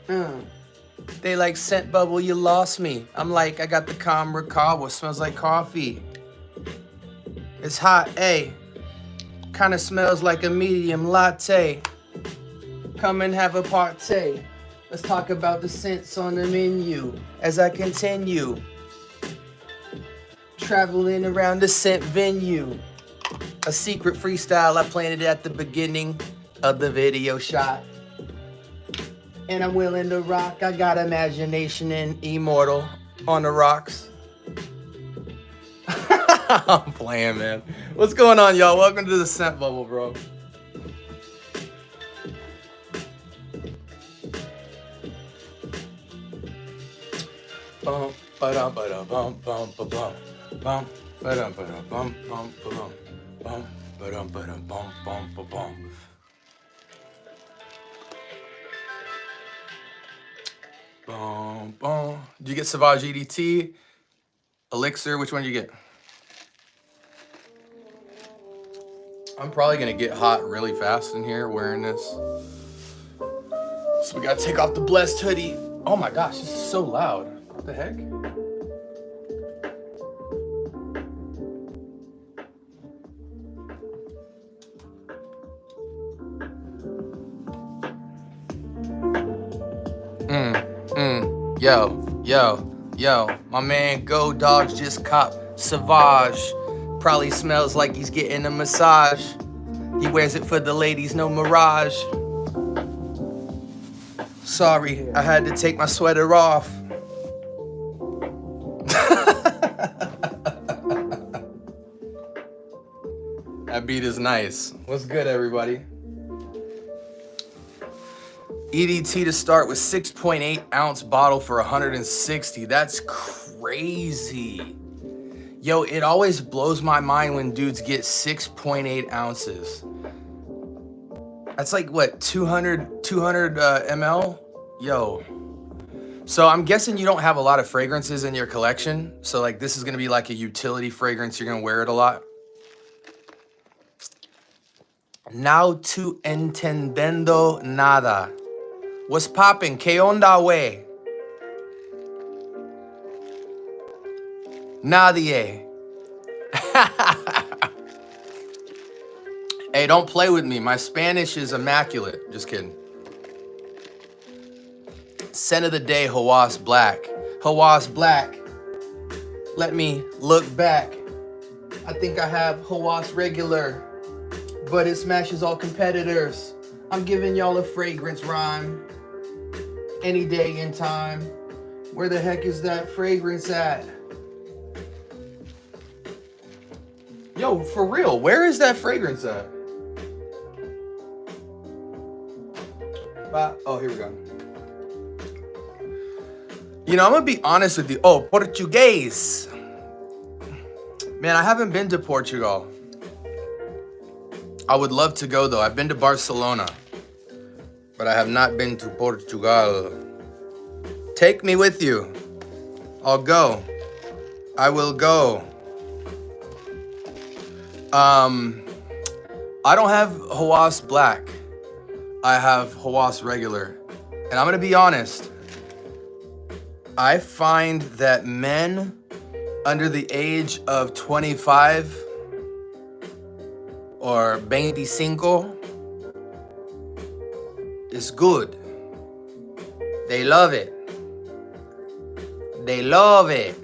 They like, scent bubble, you lost me. I'm like, I got the calm Racawa, smells like coffee. It's hot, A. Kinda smells like a medium latte. Come and have a party. Let's talk about the scents on the menu as I continue traveling around the scent venue. A secret freestyle, I planned it at the beginning of the video shot. And I'm willing to rock, I got imagination and immortal on the rocks. I'm playing, man. What's going on, y'all? Welcome to the scent bubble, bro. Bum, ba-dum, ba-dum, bum, bum, ba-bum. Bum, ba-dum, ba-dum, bum, bum, ba-bum. Bum, ba-dum, ba-dum, bum, bum, ba-bum. Boom, boom. Do you get Savage EDT? Elixir, which one do you get? I'm probably gonna get hot really fast in here wearing this. So we gotta take off the blessed hoodie. Oh my gosh, this is so loud. What the heck? Yo, my man Go Dogs just cop Savage. Probably smells like he's getting a massage. He wears it for the ladies, no mirage. Sorry, I had to take my sweater off. That beat is nice. What's good, everybody? EDT to start with 6.8 ounce bottle for 160. That's crazy. Yo, it always blows my mind when dudes get 6.8 ounces. That's like what, 200 ml? Yo. So I'm guessing you don't have a lot of fragrances in your collection. So like this is gonna be like a utility fragrance. You're gonna wear it a lot. Now tu entendendo nada. What's poppin'? ¿Qué onda, wey? Nadie. Hey, don't play with me. My Spanish is immaculate. Just kidding. Scent of the day, Hawas Black. Hawas Black. Let me look back. I think I have Hawas Regular, but it smashes all competitors. I'm giving y'all a fragrance rhyme. Any day in time. Where the heck is that fragrance at? Yo, for real, where is that fragrance at? Oh, here we go. You know, I'm gonna be honest with you. Oh, Portuguese. Man, I haven't been to Portugal. I would love to go though. I've been to Barcelona, but I have not been to Portugal. Take me with you. I'll go. I will go. I don't have Hawas Black. I have Hawas Regular. And I'm gonna be honest. I find that men under the age of 25 or 25 is good. They love it. They love it.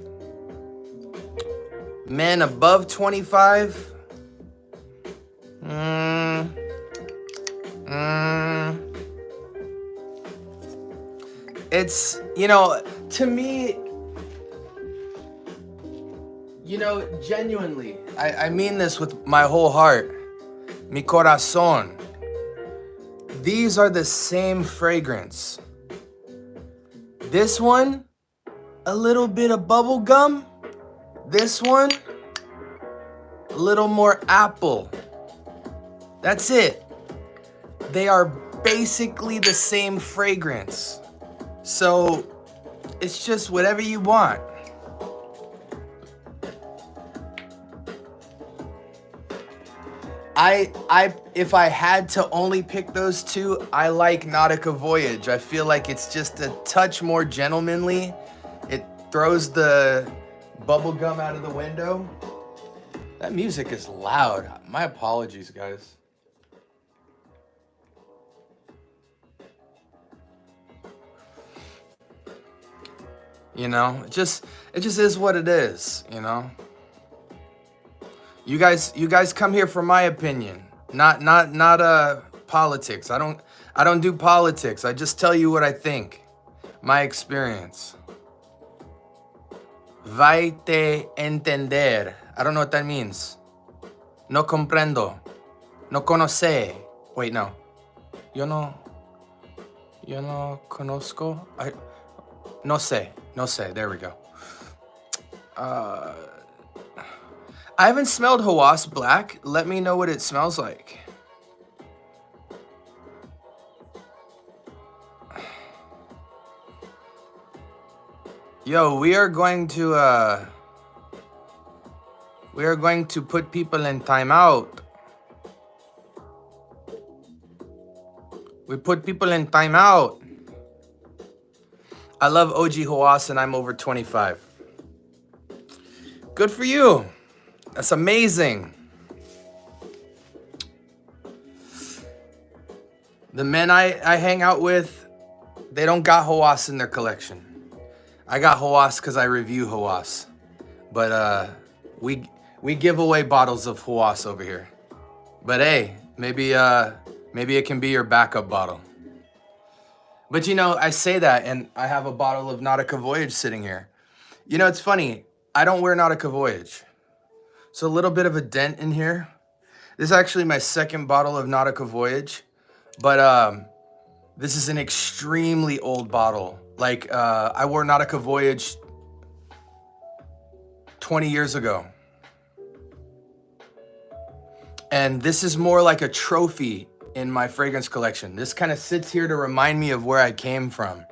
Men above 25, it's, you know, to me, you know, genuinely, I mean this with my whole heart, mi corazón. These are the same fragrance. This one, a little bit of bubble gum. This one, a little more apple. That's it. They are basically the same fragrance. So it's just whatever you want. if I had to only pick those two, I like Nautica Voyage. I feel like it's just a touch more gentlemanly. It throws the bubble gum out of the window. That music is loud. My apologies, guys. You know, it just is what it is, you know. You guys come here for my opinion, not politics. I don't do politics. I just tell you what I think, my experience. Vai te entender. I don't know what that means. No comprendo. No conoce. Wait, no. Yo no conozco. No sé. No sé. There we go. I haven't smelled Hawas Black. Let me know what it smells like. Yo, we are going to put people in timeout. We put people in timeout. I love OG Hawas and I'm over 25. Good for you. That's amazing. The men I hang out with, they don't got Hawas in their collection. I got Hawas because I review Hawas. But we give away bottles of Hawas over here. But hey, maybe it can be your backup bottle. But you know, I say that and I have a bottle of Nautica Voyage sitting here. You know, it's funny. I don't wear Nautica Voyage. So a little bit of a dent in here. This is actually my second bottle of Nautica Voyage. But this is an extremely old bottle. Like I wore Nautica Voyage 20 years ago. And this is more like a trophy in my fragrance collection. This kind of sits here to remind me of where I came from.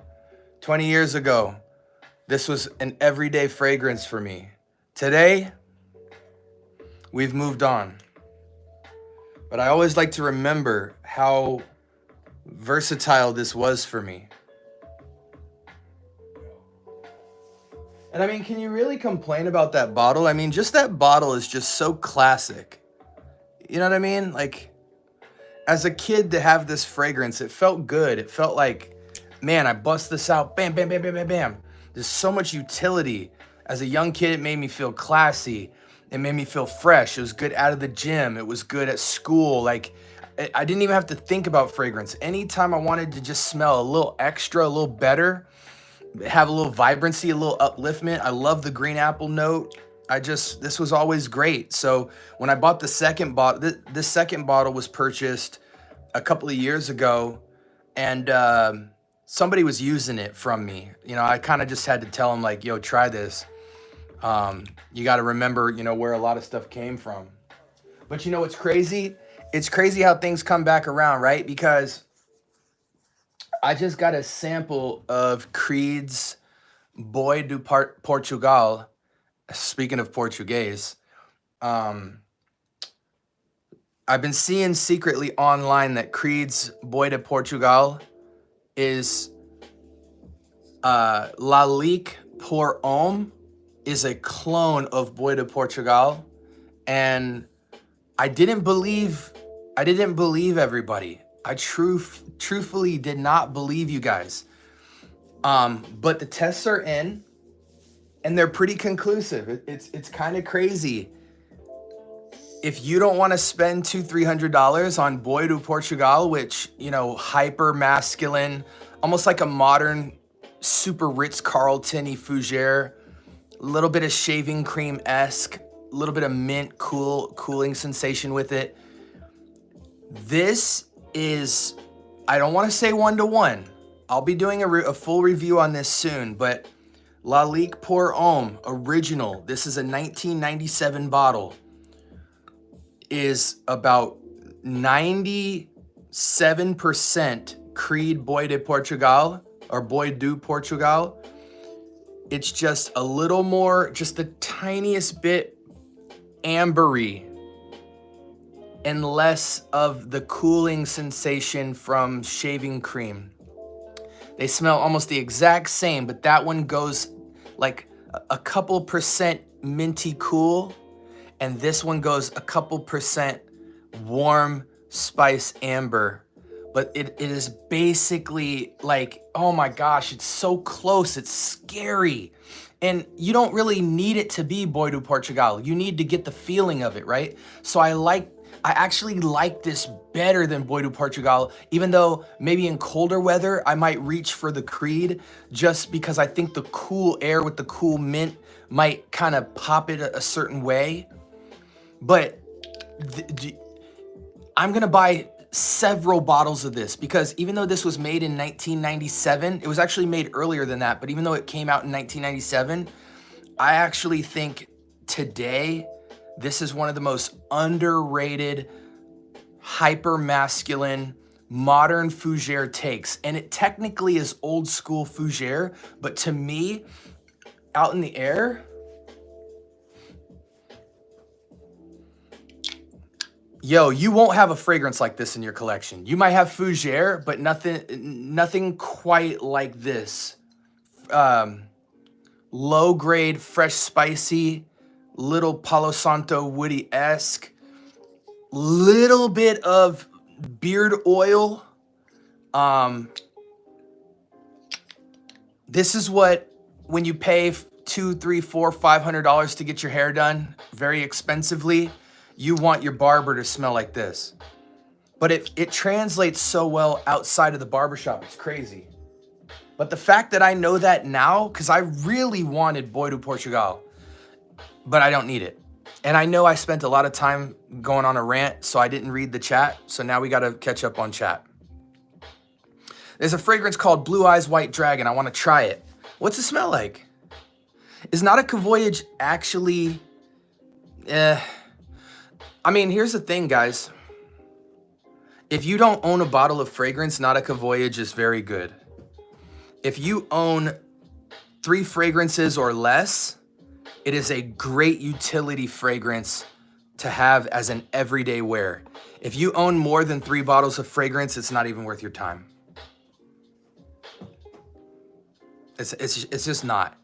20 years ago, this was an everyday fragrance for me. Today, we've moved on. But I always like to remember how versatile this was for me. And I mean, can you really complain about that bottle? I mean, just that bottle is just so classic. You know what I mean? Like, as a kid to have this fragrance, it felt good. It felt like, man, I bust this out, bam, bam, bam, bam, bam, bam. There's so much utility. As a young kid, it made me feel classy. It made me feel fresh. It was good out of the gym. It was good at school. Like, I didn't even have to think about fragrance. Anytime I wanted to just smell a little extra, a little better, have a little vibrancy, a little upliftment. I love the green apple note. This was always great. So when I bought the second bottle, this second bottle was purchased a couple of years ago, and somebody was using it from me. You know, I kind of just had to tell them like, yo, try this. You got to remember, you know, where a lot of stuff came from. But you know what's crazy? It's crazy how things come back around, right? Because I just got a sample of Creed's Boy do Portugal. Speaking of Portuguese, I've been seeing secretly online that Creed's Boy de Portugal is La Lique pour Homme is a clone of Boy de Portugal, and I didn't believe everybody. I truthfully did not believe you guys. But the tests are in. And they're pretty conclusive. It's kind of crazy. If you don't want to spend $200-300 on Boy do Portugal, which, you know, hyper masculine, almost like a modern, super Ritz-Carlton-y fougere, a little bit of shaving cream-esque, a little bit of mint cooling sensation with it. This is, I don't want to say 1-to-1. I'll be doing a full review on this soon, but La Lique pour Homme original, this is a 1997 bottle, is about 97% Creed Boy de Portugal or Boy do Portugal. It's just a little more, just the tiniest bit ambery and less of the cooling sensation from shaving cream. They smell almost the exact same, but that one goes like a couple percent minty cool, and this one goes a couple percent warm spice amber. But it is basically like, oh my gosh, it's so close, it's scary. And you don't really need it to be Boy do Portugal. You need to get the feeling of it, right? So I actually like this better than Boy do Portugal, even though maybe in colder weather, I might reach for the Creed just because I think the cool air with the cool mint might kind of pop it a certain way. But I'm gonna buy several bottles of this because even though this was made in 1997, it was actually made earlier than that, but even though it came out in 1997, I actually think today this is one of the most underrated, hyper masculine, modern fougere takes. And it technically is old school fougere, but to me, out in the air, yo, you won't have a fragrance like this in your collection. You might have fougere, but nothing quite like this. Low grade, fresh, spicy, little Palo Santo woody-esque, little bit of beard oil. This is what, when you pay $200, $300, $400, $500 to get your hair done very expensively, you want your barber to smell like this. But it translates so well outside of the barbershop, it's crazy. But the fact that I know that now, because I really wanted Boy do Portugal, but I don't need it. And I know I spent a lot of time going on a rant, so I didn't read the chat. So now we gotta catch up on chat. There's a fragrance called Blue Eyes White Dragon. I wanna try it. What's it smell like? Is Nautica Voyage actually, I mean, here's the thing, guys. If you don't own a bottle of fragrance, Nautica Voyage is very good. If you own 3 fragrances or less, it is a great utility fragrance to have as an everyday wear. If you own more than 3 bottles of fragrance, it's not even worth your time. It's just not.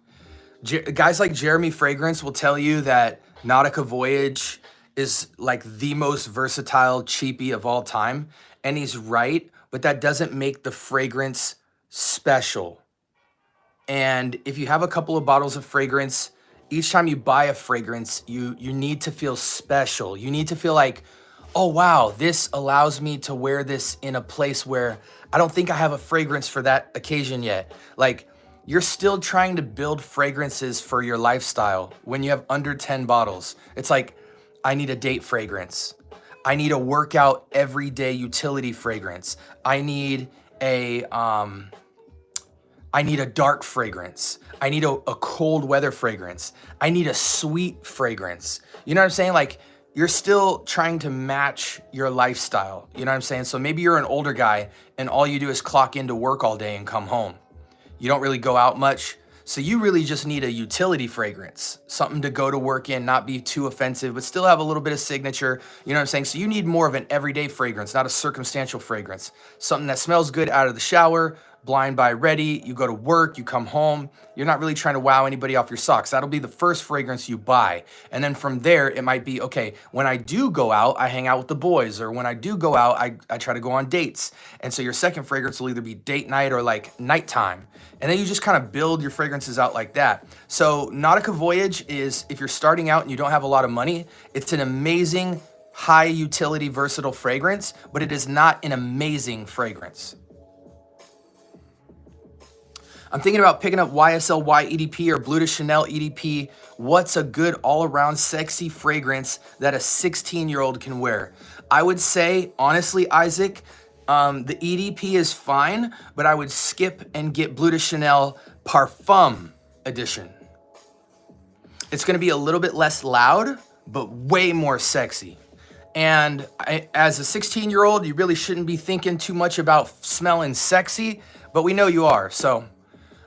Guys like Jeremy Fragrance will tell you that Nautica Voyage is like the most versatile cheapie of all time. And he's right, but that doesn't make the fragrance special. And if you have a couple of bottles of fragrance, each time you buy a fragrance, you need to feel special. You need to feel like, oh wow, this allows me to wear this in a place where I don't think I have a fragrance for that occasion yet. Like, you're still trying to build fragrances for your lifestyle when you have under 10 bottles. It's like, I need a date fragrance. I need a workout everyday utility fragrance. I need a dark fragrance. I need a cold weather fragrance. I need a sweet fragrance. You know what I'm saying? Like, you're still trying to match your lifestyle. You know what I'm saying? So maybe you're an older guy and all you do is clock into work all day and come home. You don't really go out much. So you really just need a utility fragrance, something to go to work in, not be too offensive, but still have a little bit of signature. You know what I'm saying? So you need more of an everyday fragrance, not a circumstantial fragrance. Something that smells good out of the shower, blind buy ready, you go to work, you come home, you're not really trying to wow anybody off your socks. That'll be the first fragrance you buy. And then from there, it might be, okay, when I do go out, I hang out with the boys, or when I do go out, I try to go on dates. And so your second fragrance will either be date night or like nighttime. And then you just kind of build your fragrances out like that. So Nautica Voyage is, if you're starting out and you don't have a lot of money, it's an amazing, high utility, versatile fragrance, but it is not an amazing fragrance. I'm thinking about picking up YSL EDP or Bleu de Chanel EDP. What's a good all-around sexy fragrance that a 16-year-old can wear? I would say, honestly, Isaac, the EDP is fine, but I would skip and get Bleu de Chanel Parfum Edition. It's gonna be a little bit less loud, but way more sexy. And as a 16-year-old, you really shouldn't be thinking too much about smelling sexy, but we know you are, so.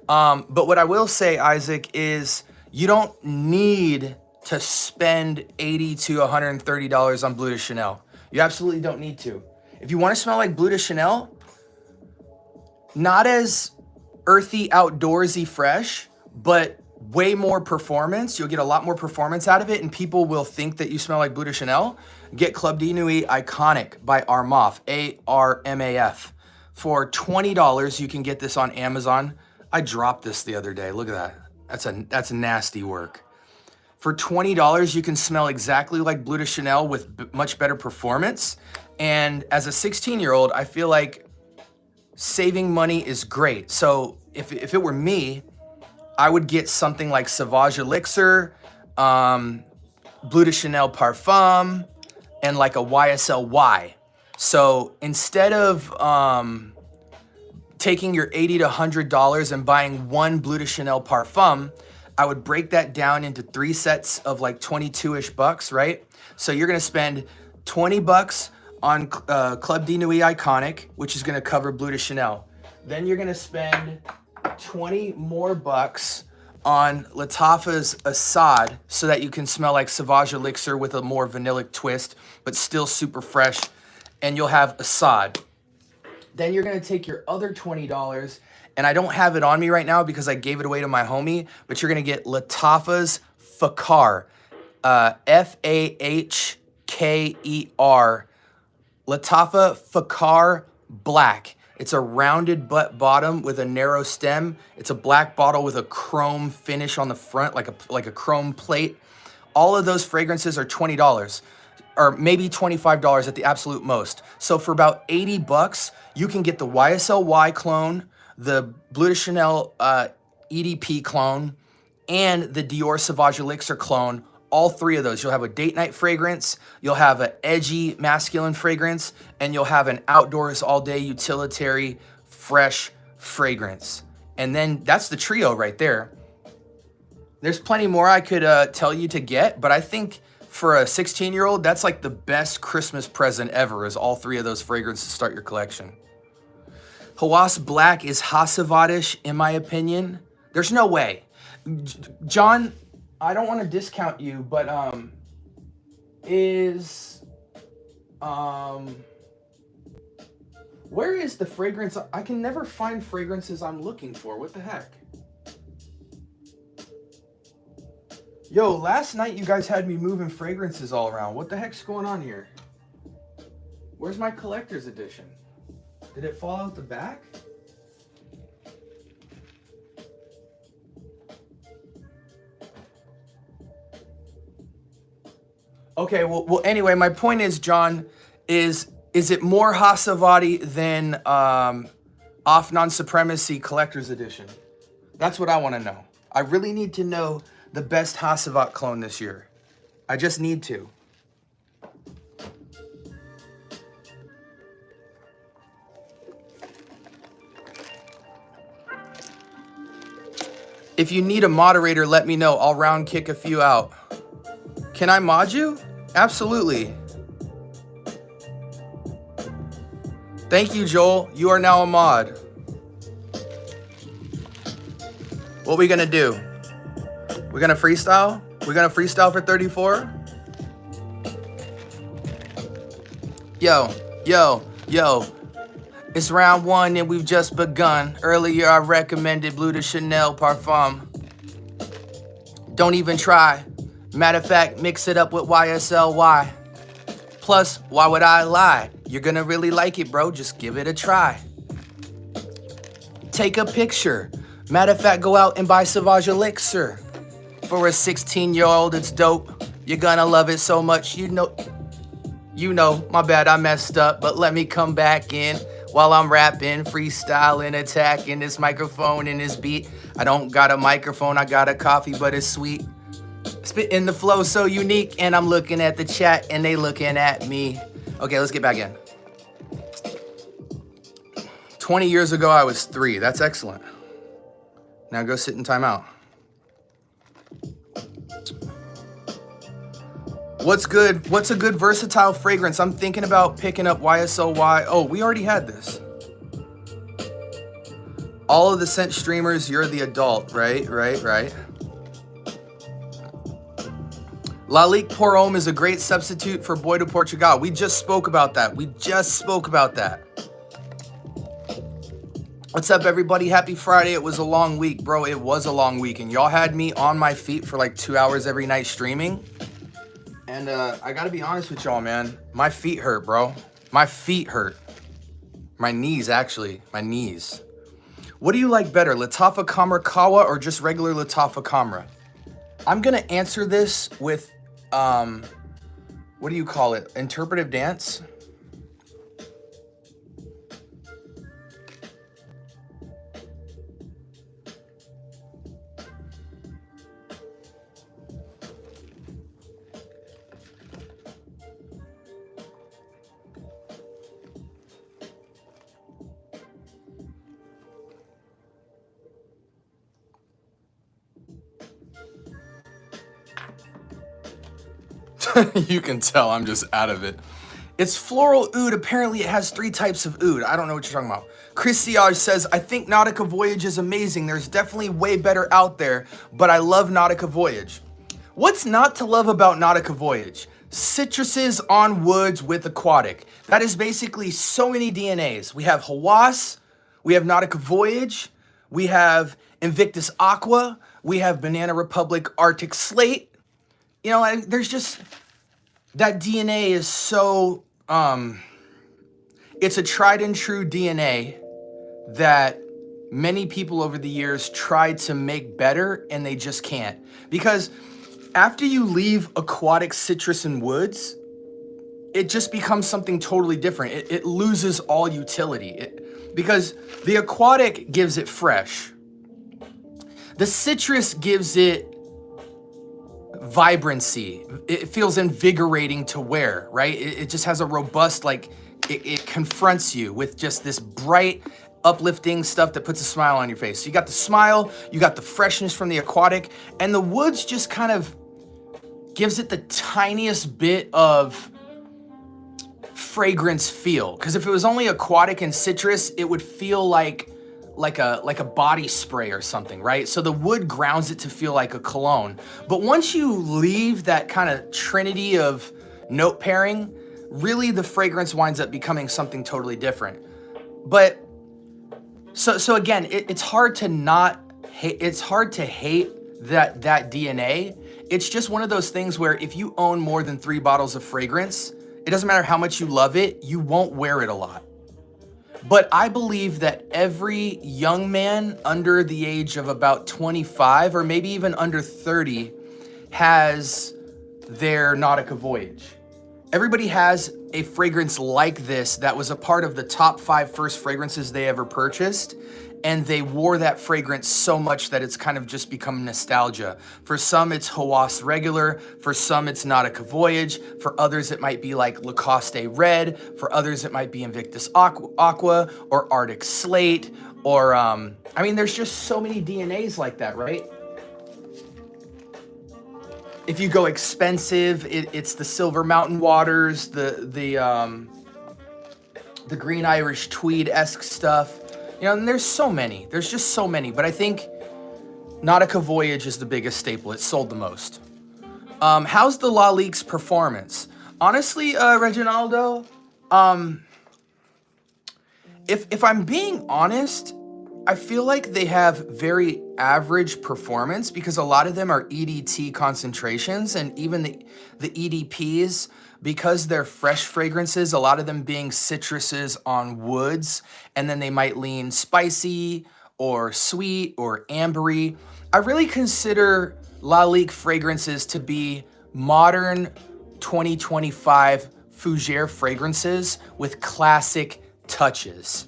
But what I will say, Isaac, is you don't need to spend $80 to $130 on Bleu de Chanel. You absolutely don't need to. If you want to smell like Bleu de Chanel, not as earthy, outdoorsy fresh, but way more performance. You'll get a lot more performance out of it, and people will think that you smell like Bleu de Chanel. Get Club de Nuit Iconic by Armaf, A-R-M-A-F. For $20, you can get this on Amazon. I dropped this the other day. Look at that. That's nasty work. For $20, you can smell exactly like Bleu de Chanel with much better performance. And as a 16-year-old, I feel like saving money is great. So if it were me, I would get something like Sauvage Elixir, Bleu de Chanel Parfum, and like a YSL Y. So instead of taking your $80 to $100 and buying one Bleu de Chanel Parfum, I would break that down into 3 sets of like 22-ish bucks, right? So you're gonna spend 20 bucks on Club de Nuit Iconic, which is gonna cover Bleu de Chanel. Then you're gonna spend 20 more bucks on Lattafa's Assad so that you can smell like Sauvage Elixir with a more vanillic twist, but still super fresh, and you'll have Assad. Then you're gonna take your other $20, and I don't have it on me right now because I gave it away to my homie, but you're gonna get Lattafa's Fakhar, F-A-H-K-E-R, Lattafa Fakhar Black. It's a rounded butt bottom with a narrow stem. It's a black bottle with a chrome finish on the front, like a chrome plate. All of those fragrances are $20, or maybe $25 at the absolute most. So for about 80 bucks, you can get the YSL Y clone, the Bleu de Chanel EDP clone, and the Dior Sauvage Elixir clone. All 3 of those. You'll have a date night fragrance, you'll have an edgy masculine fragrance, and you'll have an outdoors all day utilitarian fresh fragrance. And then that's the trio right there. There's plenty more I could tell you to get, but I think for a 16-year-old, that's like the best Christmas present ever, is all 3 of those fragrances to start your collection. Hawas Black is Hasavadish, in my opinion. There's no way. John, I don't want to discount you, but where is the fragrance? I can never find fragrances I'm looking for. What the heck? Yo, last night you guys had me moving fragrances all around. What the heck's going on here? Where's my collector's edition? Did it fall out the back? Okay, well, anyway, my point is, John, is it more Hasavati than Afnan Supremacy Collector's Edition? That's what I want to know. I really need to know the best Hasavat clone this year. I just need to. If you need a moderator, let me know. I'll round kick a few out. Can I mod you? Absolutely. Thank you, Joel. You are now a mod. What are we gonna do? We're gonna freestyle? We're gonna freestyle for 34? Yo. It's round 1 and we've just begun. Earlier I recommended Bleu de Chanel Parfum. Don't even try. Matter of fact, mix it up with YSL Y. Plus, why would I lie? You're gonna really like it, bro. Just give it a try. Take a picture. Matter of fact, go out and buy Sauvage Elixir. For a 16-year-old, it's dope. You're gonna love it so much. You know, my bad, I messed up. But let me come back in while I'm rapping, freestyling, attacking this microphone and this beat. I don't got a microphone, I got a coffee, but it's sweet. Spitting the flow so unique, and I'm looking at the chat and they looking at me. Okay, let's get back in. 20 years ago, I was 3. That's excellent. Now go sit in timeout. What's good? What's a good versatile fragrance? I'm thinking about picking up YSL Y. Oh, we already had this. All of the scent streamers, you're the adult, right? Lalique pour homme is a great substitute for Boy de Portugal. We just spoke about that. What's up, everybody? Happy Friday. It was a long week, bro. It was a long week, and y'all had me on my feet for like 2 hours every night streaming. And I gotta be honest with y'all, man. My feet hurt, bro. My feet hurt. My knees, actually. My knees. What do you like better, Latafa Kamra Kawa or just regular Latafa Kamra? I'm gonna answer this with, what do you call it? Interpretive dance? You can tell I'm just out of it. It's floral oud. Apparently it has 3 types of oud. I don't know what you're talking about. Chris Siage says, I think Nautica Voyage is amazing. There's definitely way better out there, but I love Nautica Voyage. What's not to love about Nautica Voyage? Citruses on woods with aquatic. That is basically so many DNAs. We have Hawass, we have Nautica Voyage, we have Invictus Aqua, we have Banana Republic Arctic Slate. You know, there's just, that DNA is so, it's a tried and true DNA that many people over the years tried to make better and they just can't. Because after you leave aquatic citrus and woods, it just becomes something totally different. It loses all utility because the aquatic gives it fresh. The citrus gives it vibrancy. It feels invigorating to wear, right? It just has a robust, like, it confronts you with just this bright, uplifting stuff that puts a smile on your face. So you got the smile, you got the freshness from the aquatic, and the woods just kind of gives it the tiniest bit of fragrance feel. Because if it was only aquatic and citrus, it would feel like a body spray or something, right? So the wood grounds it to feel like a cologne. But once you leave that kind of trinity of note pairing, really the fragrance winds up becoming something totally different. But so again, it's hard to not hate, it's hard to hate that DNA. It's just one of those things where if you own more than 3 bottles of fragrance, it doesn't matter how much you love it, you won't wear it a lot. But I believe that every young man under the age of about 25 or maybe even under 30 has their Nautica Voyage. Everybody has a fragrance like this that was a part of the top 5 first fragrances they ever purchased, and they wore that fragrance so much that it's kind of just become nostalgia. For some, it's Hawass Regular. For some, it's Nautica Voyage. For others, it might be like Lacoste Red. For others, it might be Invictus Aqua or Arctic Slate. Or, I mean, there's just so many DNAs like that, right? If you go expensive, it's the Silver Mountain Waters, the Green Irish Tweed-esque stuff. You know, and there's so many. There's just so many. But I think Nautica Voyage is the biggest staple. It sold the most. How's the Lalique's performance? Honestly, Reginaldo, if I'm being honest, I feel like they have very average performance because a lot of them are EDT concentrations, and even the EDPs, because they're fresh fragrances, a lot of them being citruses on woods, and then they might lean spicy or sweet or ambery. I really consider Lalique fragrances to be modern 2025 fougere fragrances with classic touches.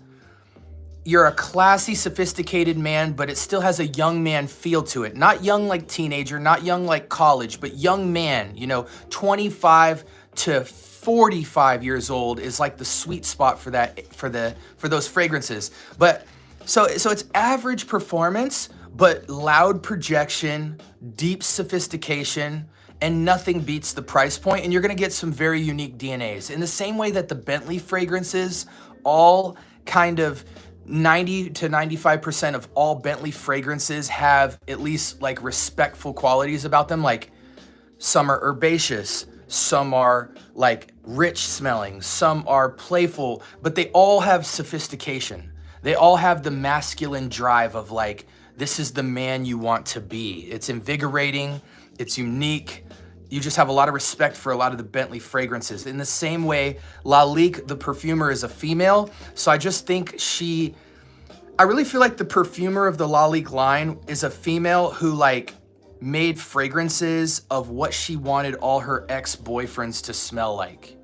You're a classy, sophisticated man, but it still has a young man feel to it. Not young like teenager, not young like college, but young man, you know, 25 to 45 years old is like the sweet spot for that, for those fragrances. But so it's average performance, but loud projection, deep sophistication, and nothing beats the price point, and you're gonna get some very unique DNAs. In the same way that the Bentley fragrances, all kind of 90 to 95% of all Bentley fragrances have at least like respectful qualities about them. Like Some are herbaceous, some are like rich smelling, some are playful, but they all have sophistication. They all have the masculine drive of like, this is the man you want to be. It's invigorating, it's unique. You just have a lot of respect for a lot of the Bentley fragrances. In the same way, Lalique, the perfumer, is a female. So I just think I really feel like the perfumer of the Lalique line is a female who like made fragrances of what she wanted all her ex-boyfriends to smell like.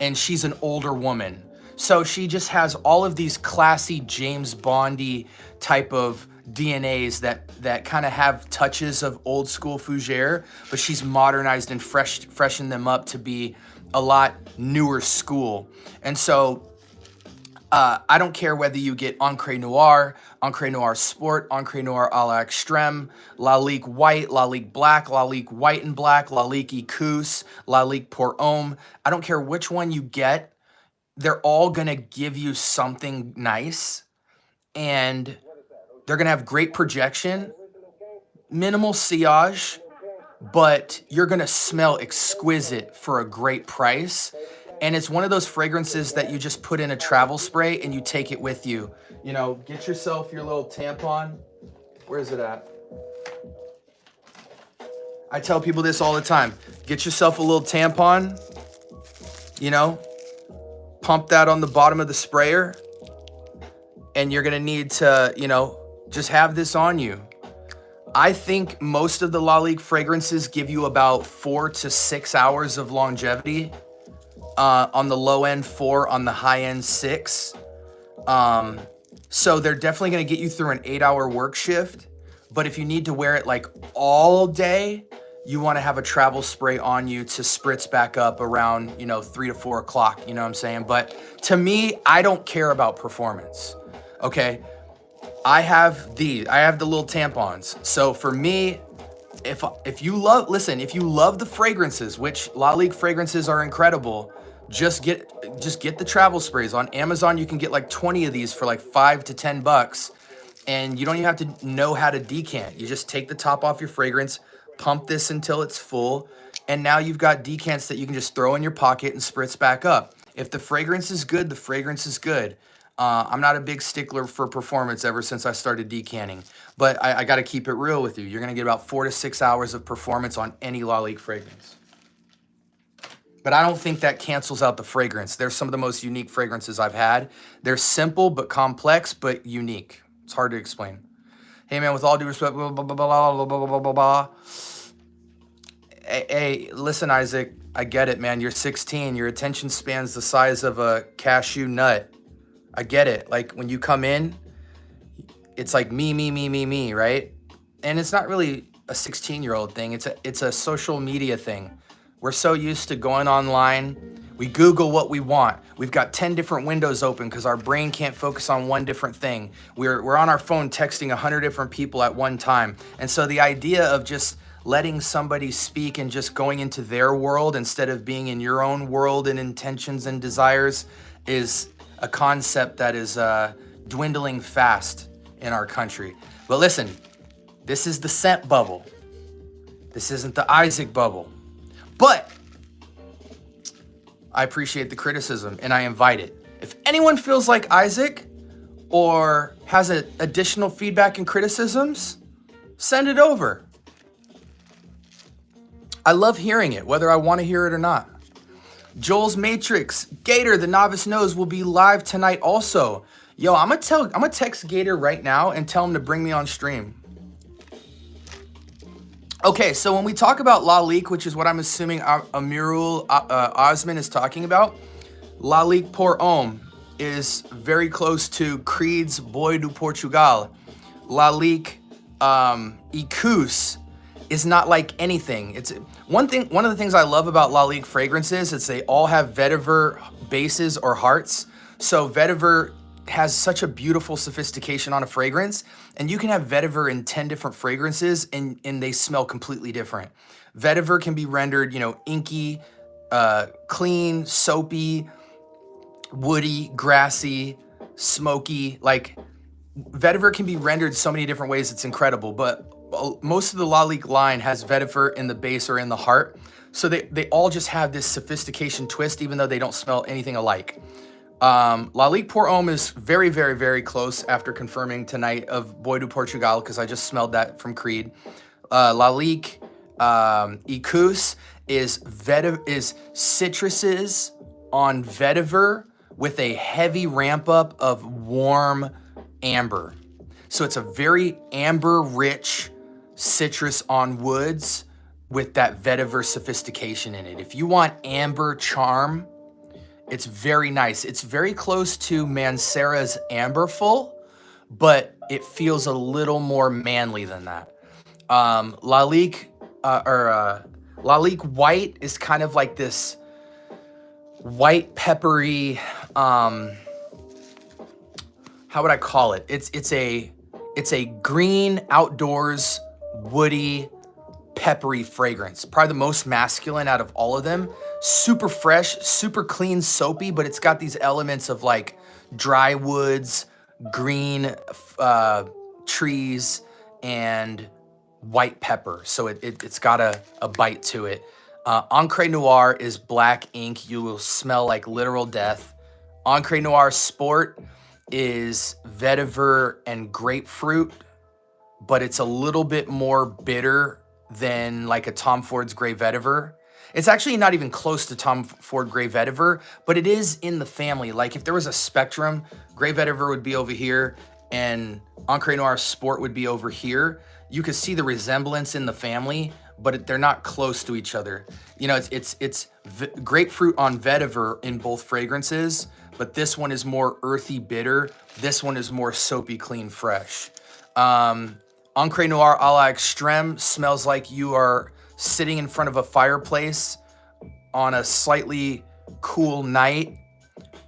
And she's an older woman. So she just has all of these classy James Bondy type of DNAs that kind of have touches of old school fougere, but she's modernized and freshened them up to be a lot newer school. And so I don't care whether you get Encre Noir Sport, Encre Noir à la Extrême, Lalique White, Lalique Black, Lalique White and Black, Lalique Ecousse, Lalique Pour Homme. I don't care which one you get. They're all gonna give you something nice, and they're gonna have great projection, minimal sillage, but you're gonna smell exquisite for a great price. And it's one of those fragrances that you just put in a travel spray and you take it with you. You know, get yourself your little tampon. Where is it at? I tell people this all the time. Get yourself a little tampon, you know, pump that on the bottom of the sprayer, and you're gonna need to, you know, just have this on you. I think most of the Lalique fragrances give you about 4 to 6 hours of longevity. On the low end, 4, on the high end, 6. So they're definitely gonna get you through an 8-hour work shift. But if you need to wear it like all day, you wanna have a travel spray on you to spritz back up around, you know, 3 to 4 o'clock, you know what I'm saying? But to me, I don't care about performance, okay? I have the little tampons. So for me, if you love the fragrances, which Lalique fragrances are incredible, just get the travel sprays. On Amazon, you can get like 20 of these for like $5 to $10, and you don't even have to know how to decant. You just take the top off your fragrance, pump this until it's full, and now you've got decants that you can just throw in your pocket and spritz back up. If the fragrance is good, the fragrance is good. I'm not a big stickler for performance ever since I started decanting, but I got to keep it real with you. You're going to get about 4 to 6 hours of performance on any Lalique fragrance. But I don't think that cancels out the fragrance. They're some of the most unique fragrances I've had. They're simple but complex but unique. It's hard to explain. Hey man, with all due respect, blah, blah, blah, blah, blah, blah, blah, blah, blah. Hey, listen, Isaac, I get it, man. You're 16. Your attention span's the size of a cashew nut. I get it. Like when you come in, it's like me, right? And it's not really a 16-year-old thing. It's a social media thing. We're so used to going online. We Google what we want. We've got 10 different windows open because our brain can't focus on one different thing. We're on our phone texting 100 different people at one time. And so the idea of just letting somebody speak and just going into their world instead of being in your own world and intentions and desires is a concept that is dwindling fast in our country. But listen, this is the scent bubble. This isn't the Isaac bubble. But I appreciate the criticism and I invite it. If anyone feels like Isaac or has additional feedback and criticisms, send it over. I love hearing it, whether I want to hear it or not. Joel's Matrix, Gator, the novice knows, will be live tonight also. Yo, I'm gonna text Gator right now and tell him to bring me on stream. Okay, so when we talk about Lalique, which is what I'm assuming Amirul Osman is talking about, Lalique Pour Homme is very close to Creed's Boy do Portugal. Lalique Ecousse is not like anything. It's one of the things I love about Lalique fragrances is they all have vetiver bases or hearts. So vetiver has such a beautiful sophistication on a fragrance, and you can have vetiver in 10 different fragrances and they smell completely different. Vetiver can be rendered, you know, inky, clean, soapy, woody, grassy, smoky. Like vetiver can be rendered so many different ways. It's incredible. But most of the Lalique line has vetiver in the base or in the heart. So they all just have this sophistication twist, even though they don't smell anything alike. Lalique Pour Homme is very, very, very close after confirming tonight of Bois de Portugal, because I just smelled that from Creed. Lalique Icus is citruses on vetiver with a heavy ramp up of warm amber. So it's a very amber rich citrus on woods with that vetiver sophistication in it. If you want amber charm, it's very nice. It's very close to Mancera's Amberful, but it feels a little more manly than that. Lalique White is kind of like this white peppery, how would I call it? It's a green outdoors woody peppery fragrance, probably the most masculine out of all of them. Super fresh, super clean, soapy, but it's got these elements of like dry woods, green trees, and white pepper. So it's got a bite to it. Encre Noir is black ink. You will smell like literal death. Encre Noir Sport is vetiver and grapefruit, but it's a little bit more bitter than like a Tom Ford's Grey Vetiver. It's actually not even close to Tom Ford Grey Vetiver, but it is in the family. Like if there was a spectrum, Grey Vetiver would be over here and Encre Noir Sport would be over here. You could see the resemblance in the family, but they're not close to each other. You know, it's grapefruit on vetiver in both fragrances, but this one is more earthy bitter. This one is more soapy clean fresh. Encre Noir a la Extreme smells like you are sitting in front of a fireplace on a slightly cool night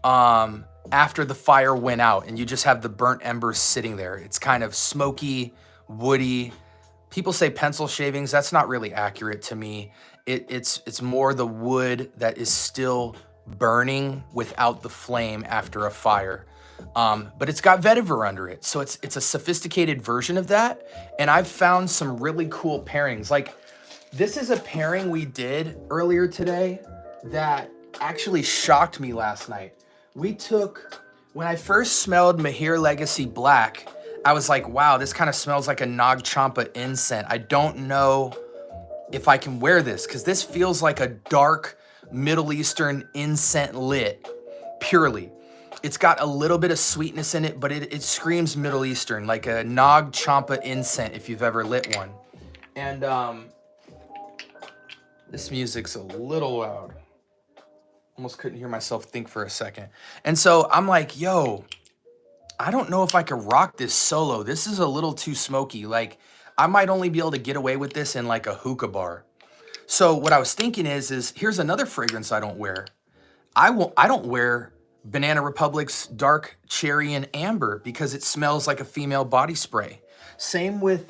after the fire went out and you just have the burnt embers sitting there. It's kind of smoky, woody. People say pencil shavings. That's not really accurate to me. It's more the wood that is still burning without the flame after a fire. But it's got vetiver under it. So it's a sophisticated version of that. And I've found some really cool pairings. Like this is a pairing we did earlier today that actually shocked me last night. When I first smelled Mahir Legacy Black, I was like, wow, this kind of smells like a Nag Champa incense. I don't know if I can wear this because this feels like a dark Middle Eastern incense lit purely. It's got a little bit of sweetness in it, but it screams Middle Eastern, like a Nag Champa incense if you've ever lit one. And this music's a little loud. Almost couldn't hear myself think for a second. And so I'm like, yo, I don't know if I could rock this solo. This is a little too smoky. Like I might only be able to get away with this in like a hookah bar. So what I was thinking is here's another fragrance I don't wear. I don't wear Banana Republic's Dark Cherry and Amber because it smells like a female body spray. Same with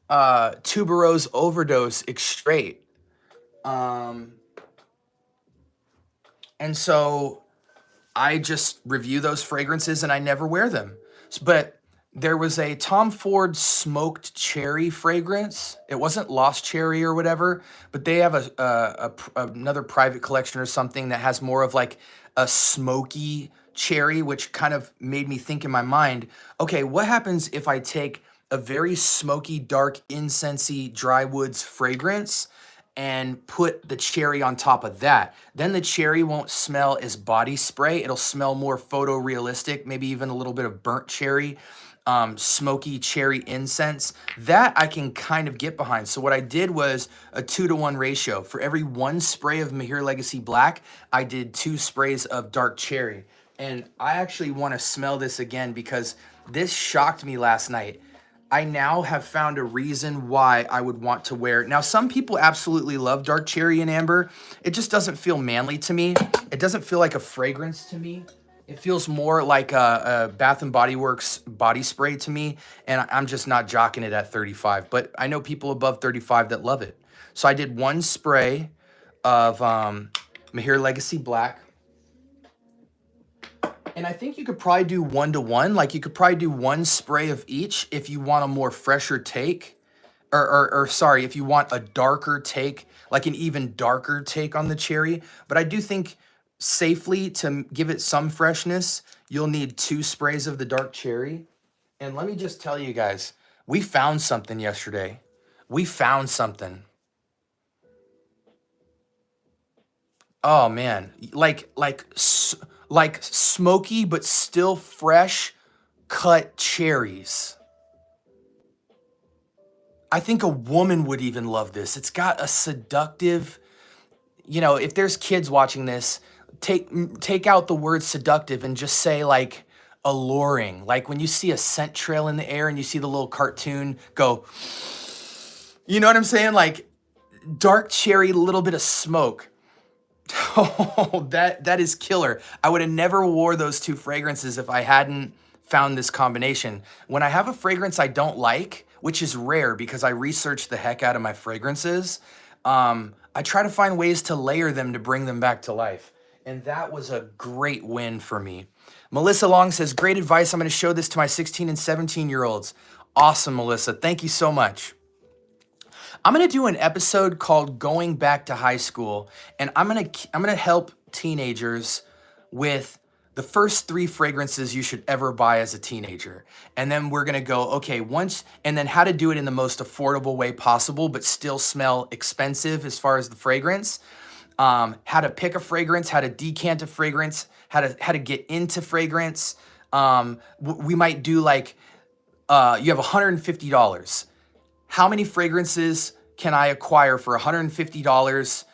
Tuberose Overdose Extrait. And so I just review those fragrances and I never wear them. But there was a Tom Ford Smoked Cherry fragrance. It wasn't Lost Cherry or whatever, but they have another private collection or something that has more of like a smoky cherry, which kind of made me think in my mind, okay, what happens if I take a very smoky, dark, incensey dry woods fragrance and put the cherry on top of that? Then the cherry won't smell as body spray. It'll smell more photorealistic, maybe even a little bit of burnt cherry, smoky cherry incense. That I can kind of get behind. So what I did was a 2-to-1 ratio. For every 1 spray of Mahir Legacy Black, I did 2 sprays of dark cherry. And I actually want to smell this again because this shocked me last night. I now have found a reason why I would want to wear it. Now, some people absolutely love dark cherry and amber. It just doesn't feel manly to me. It doesn't feel like a fragrance to me. It feels more like a Bath & Body Works body spray to me, and I'm just not jocking it at 35. But I know people above 35 that love it. So I did 1 spray of Mahir Legacy Black. And I think you could probably do 1-to-1. Like you could probably do one spray of each if you want a more fresher take. Or sorry, if you want a darker take, like an even darker take on the cherry. But I do think safely to give it some freshness, you'll need 2 sprays of the dark cherry. And let me just tell you guys, we found something yesterday. We found something. Oh man, like smoky but still fresh cut cherries. I think a woman would even love this. It's got a seductive, if there's kids watching this, take out the word seductive and just say like alluring. Like when you see a scent trail in the air and you see the little cartoon go, you know what I'm saying? Like dark cherry, little bit of smoke. Oh, that is killer. I would have never wore those 2 fragrances if I hadn't found this combination. When I have a fragrance I don't like, which is rare because I research the heck out of my fragrances, I try to find ways to layer them to bring them back to life. And that was a great win for me. Melissa Long says, great advice. I'm going to show this to my 16 and 17-year-olds. Awesome, Melissa. Thank you so much. I'm going to do an episode called Going Back to High School, and I'm going to help teenagers with the first 3 fragrances you should ever buy as a teenager. And then we're going to go, okay, and then how to do it in the most affordable way possible, but still smell expensive as far as the fragrance. How to pick a fragrance, how to decant a fragrance, how to get into fragrance. We might do like, you have $150. How many fragrances can I acquire for $150?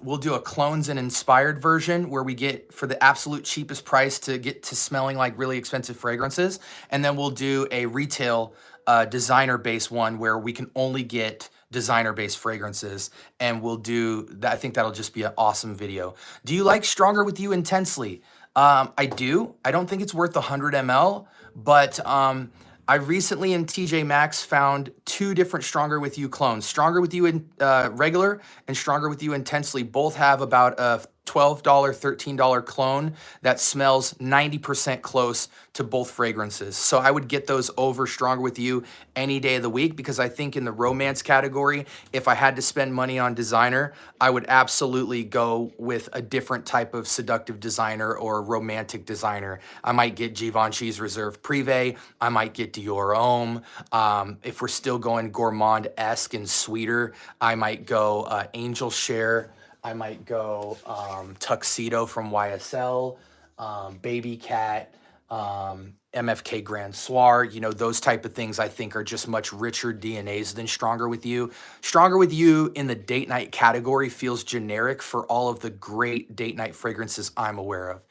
We'll do a clones and inspired version where we get for the absolute cheapest price to get to smelling like really expensive fragrances. And then we'll do a retail designer-based one where we can only get designer-based fragrances. And we'll do that. I think that'll just be an awesome video. Do you like Stronger With You intensely? I do. I don't think it's worth 100 ml, but I recently in TJ Maxx found 2 different Stronger With You clones. Stronger With You in regular and Stronger With You intensely both have about a $12, $13 clone that smells 90% close to both fragrances. So I would get those over Stronger With You any day of the week because I think in the romance category, if I had to spend money on designer, I would absolutely go with a different type of seductive designer or romantic designer. I might get Givenchy's Reserve Privé. I might get Dior Homme. If we're still going gourmand-esque and sweeter, I might go Angel Share. I might go Tuxedo from YSL, Baby Cat, MFK Grand Soir. Those type of things I think are just much richer DNAs than Stronger With You. Stronger With You in the date night category feels generic for all of the great date night fragrances I'm aware of.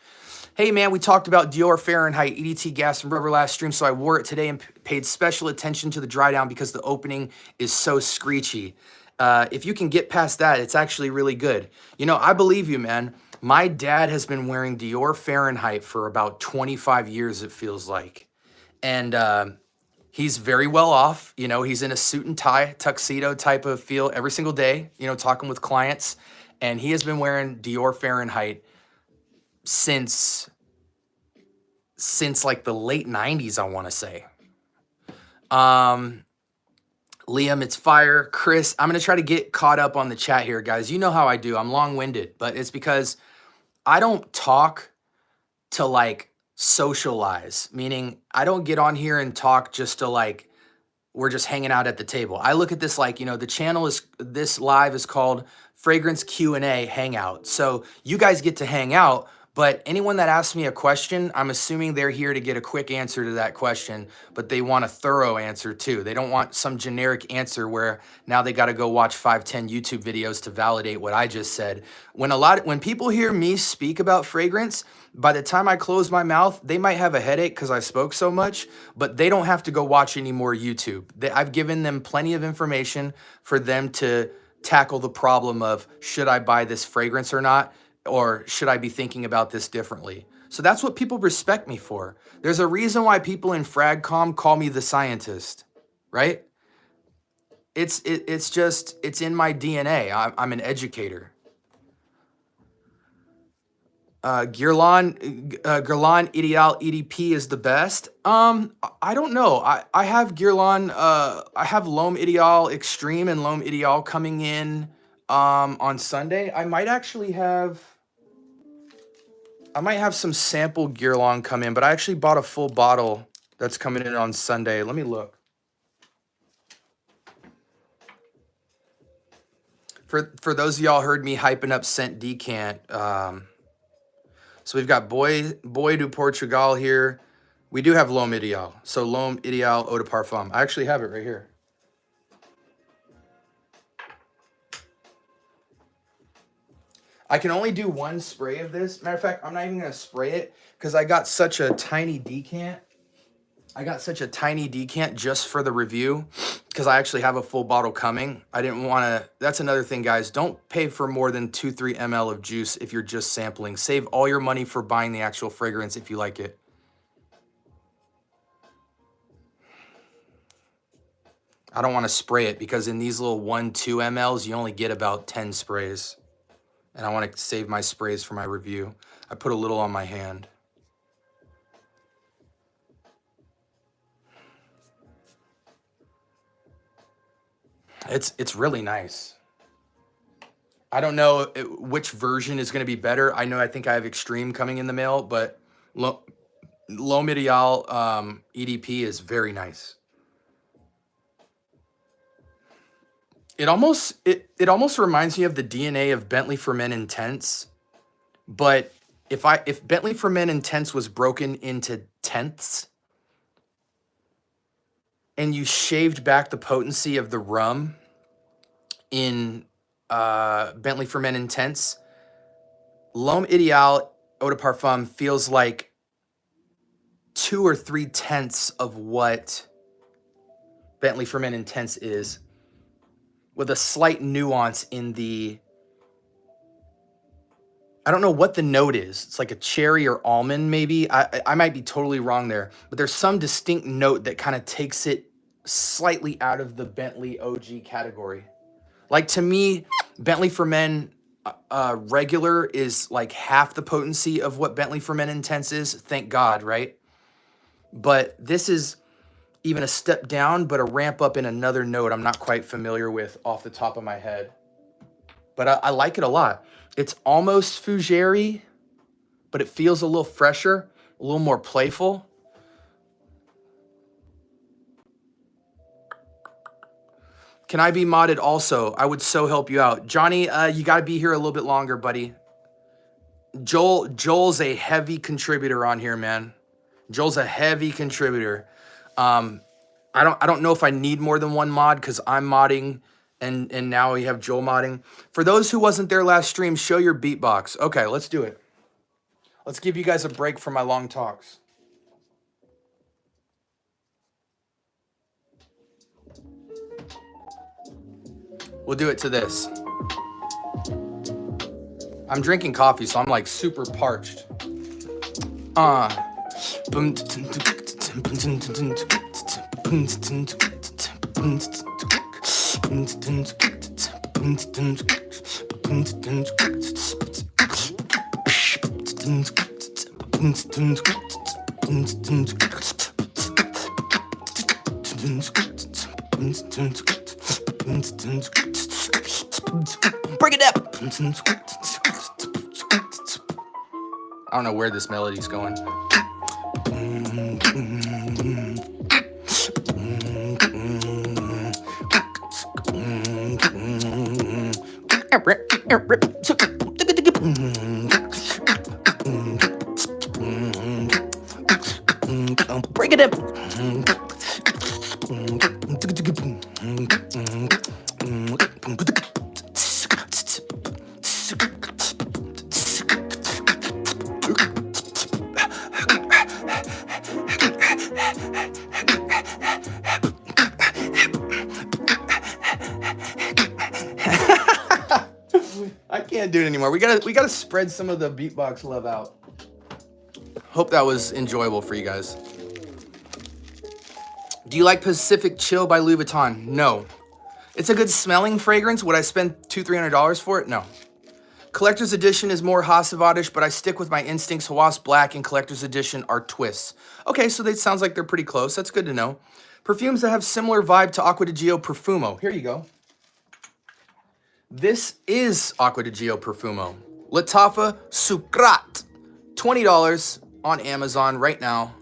Hey man, we talked about Dior Fahrenheit, EDT Gas and Rubber last stream, so I wore it today and paid special attention to the dry down because the opening is so screechy. If you can get past that, it's actually really good. I believe you, man. My dad has been wearing Dior Fahrenheit for about 25 years, it feels like. And he's very well off. He's in a suit and tie, tuxedo type of feel every single day, talking with clients. And he has been wearing Dior Fahrenheit since like the late 90s, I want to say. Liam, it's fire. Chris, I'm going to try to get caught up on the chat here, guys. You know how I do. I'm long-winded, but it's because I don't talk to like socialize, meaning I don't get on here and talk just to like, we're just hanging out at the table. I look at this like, this live is called Fragrance Q&A Hangout. So you guys get to hang out, but anyone that asks me a question, I'm assuming they're here to get a quick answer to that question, but they want a thorough answer too. They don't want some generic answer where now they got to go watch 5-10 YouTube videos to validate what I just said. When people hear me speak about fragrance, by the time I close my mouth, they might have a headache because I spoke so much, but they don't have to go watch any more YouTube. I've given them plenty of information for them to tackle the problem of should I buy this fragrance or not? Or should I be thinking about this differently? So that's what people respect me for. There's a reason why people in FragCom call me the scientist, right? It's in my DNA. I'm an educator. Guerlain Ideal EDP is the best. I don't know. I have Guerlain, I have L'Homme Ideal Extreme and L'Homme Ideal coming in on Sunday. I might have some sample Guerlain come in, but I actually bought a full bottle that's coming in on Sunday. Let me look. For those of y'all heard me hyping up Scent Decant, so we've got Boy du Portugal here. We do have L'Homme Ideal. So L'Homme Ideal Eau de Parfum. I actually have it right here. I can only do one spray of this. Matter of fact, I'm not even going to spray it because I got such a tiny decant. I got such a tiny decant just for the review because I actually have a full bottle coming. I didn't want to, that's another thing, guys. Don't pay for more than 2-3 ml of juice if you're just sampling. Save all your money for buying the actual fragrance if you like it. I don't want to spray it because in these little 1-2 mLs, you only get about 10 sprays. And I want to save my sprays for my review. I put a little on my hand. It's really nice. I don't know which version is going to be better. I think I have Extreme coming in the mail, but L'Homme Ideal EDP is very nice. It almost reminds me of the DNA of Bentley for Men Intense, but if Bentley for Men Intense was broken into tenths and you shaved back the potency of the rum in Bentley for Men Intense, L'Homme Ideal Eau de Parfum feels like 2 or 3 tenths of what Bentley for Men Intense is, with a slight nuance in the, I don't know what the note is. It's like a cherry or almond, maybe. I might be totally wrong there, but there's some distinct note that kind of takes it slightly out of the Bentley OG category. Like, to me, Bentley for Men regular is like half the potency of what Bentley for Men Intense is. Thank God, right? But this is even a step down, but a ramp up in another note I'm not quite familiar with off the top of my head. But I like it a lot. It's almost fougere, but it feels a little fresher, a little more playful. Can I be modded also? I would so help you out. Johnny, you got to be here a little bit longer, buddy. Joel's a heavy contributor on here, man. Joel's a heavy contributor. I don't know if I need more than one mod because I'm modding and now we have Joel modding. For those who wasn't there last stream, show your beatbox. Okay, let's do it. Let's give you guys a break from my long talks. We'll do it to this. I'm drinking coffee, so I'm like super parched. Break it up. I don't know where this melody's going. Break it up. I can't do it anymore. We gotta spread some of the beatbox love out. Hope that was enjoyable for you guys. Do you like Pacific Chill by Louis Vuitton? No. It's a good smelling fragrance. Would I spend $200-300 for it? No. Collector's Edition is more Hasavadish, but I stick with my instincts. Hawas Black and Collector's Edition are twists. Okay, so that sounds like they're pretty close. That's good to know. Perfumes that have similar vibe to Acqua di Gio Profumo. Here you go. This is Acqua di Gio Profumo. Latafa Sucrat. $20 on Amazon right now.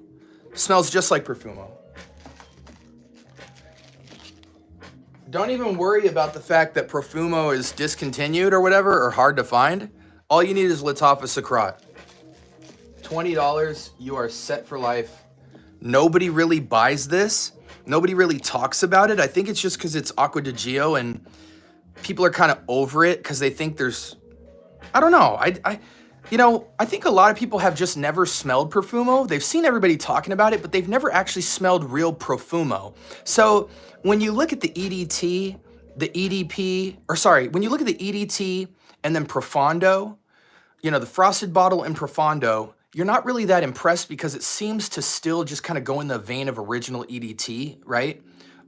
Smells just like Profumo. Don't even worry about the fact that Profumo is discontinued or whatever, or hard to find. All you need is Latafa Sucrat. $20, you are set for life. Nobody really buys this. Nobody really talks about it. I think it's just because it's Acqua di Gio and people are kind of over it because they think there's, I don't know. I think a lot of people have just never smelled Profumo. They've seen everybody talking about it, but they've never actually smelled real Profumo. So when you look at the EDT, the EDP, or sorry, when you look at the EDT and then Profondo, you know, the frosted bottle and Profondo, you're not really that impressed because it seems to still just kind of go in the vein of original EDT, right?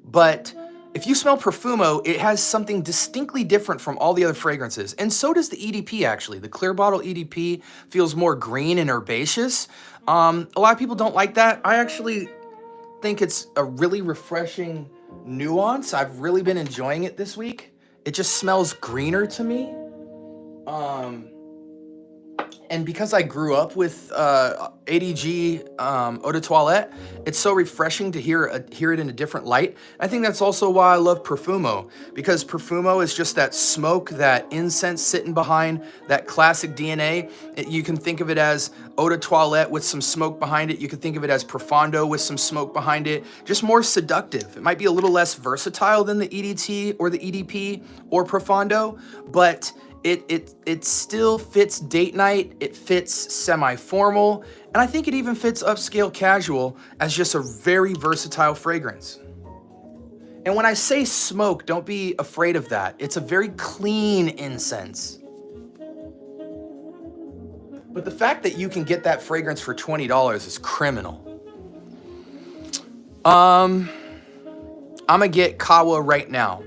But if you smell Profumo, it has something distinctly different from all the other fragrances. And so does the EDP, actually. The clear bottle EDP feels more green and herbaceous. A lot of people don't like that. I actually think it's a really refreshing nuance. I've really been enjoying it this week. It just smells greener to me. And because I grew up with ADG Eau de Toilette, it's so refreshing to hear it in a different light. I think that's also why I love Profumo, because Profumo is just that smoke, that incense sitting behind that classic DNA. You can think of it as Eau de Toilette with some smoke behind it. You can think of it as Profondo with some smoke behind it. Just more seductive. It might be a little less versatile than the EDT or the EDP or Profondo, but it still fits date night, it fits semi-formal, and I think it even fits upscale casual as just a very versatile fragrance. And when I say smoke, don't be afraid of that. It's a very clean incense. But the fact that you can get that fragrance for $20 is criminal. I'm gonna get Kawa right now.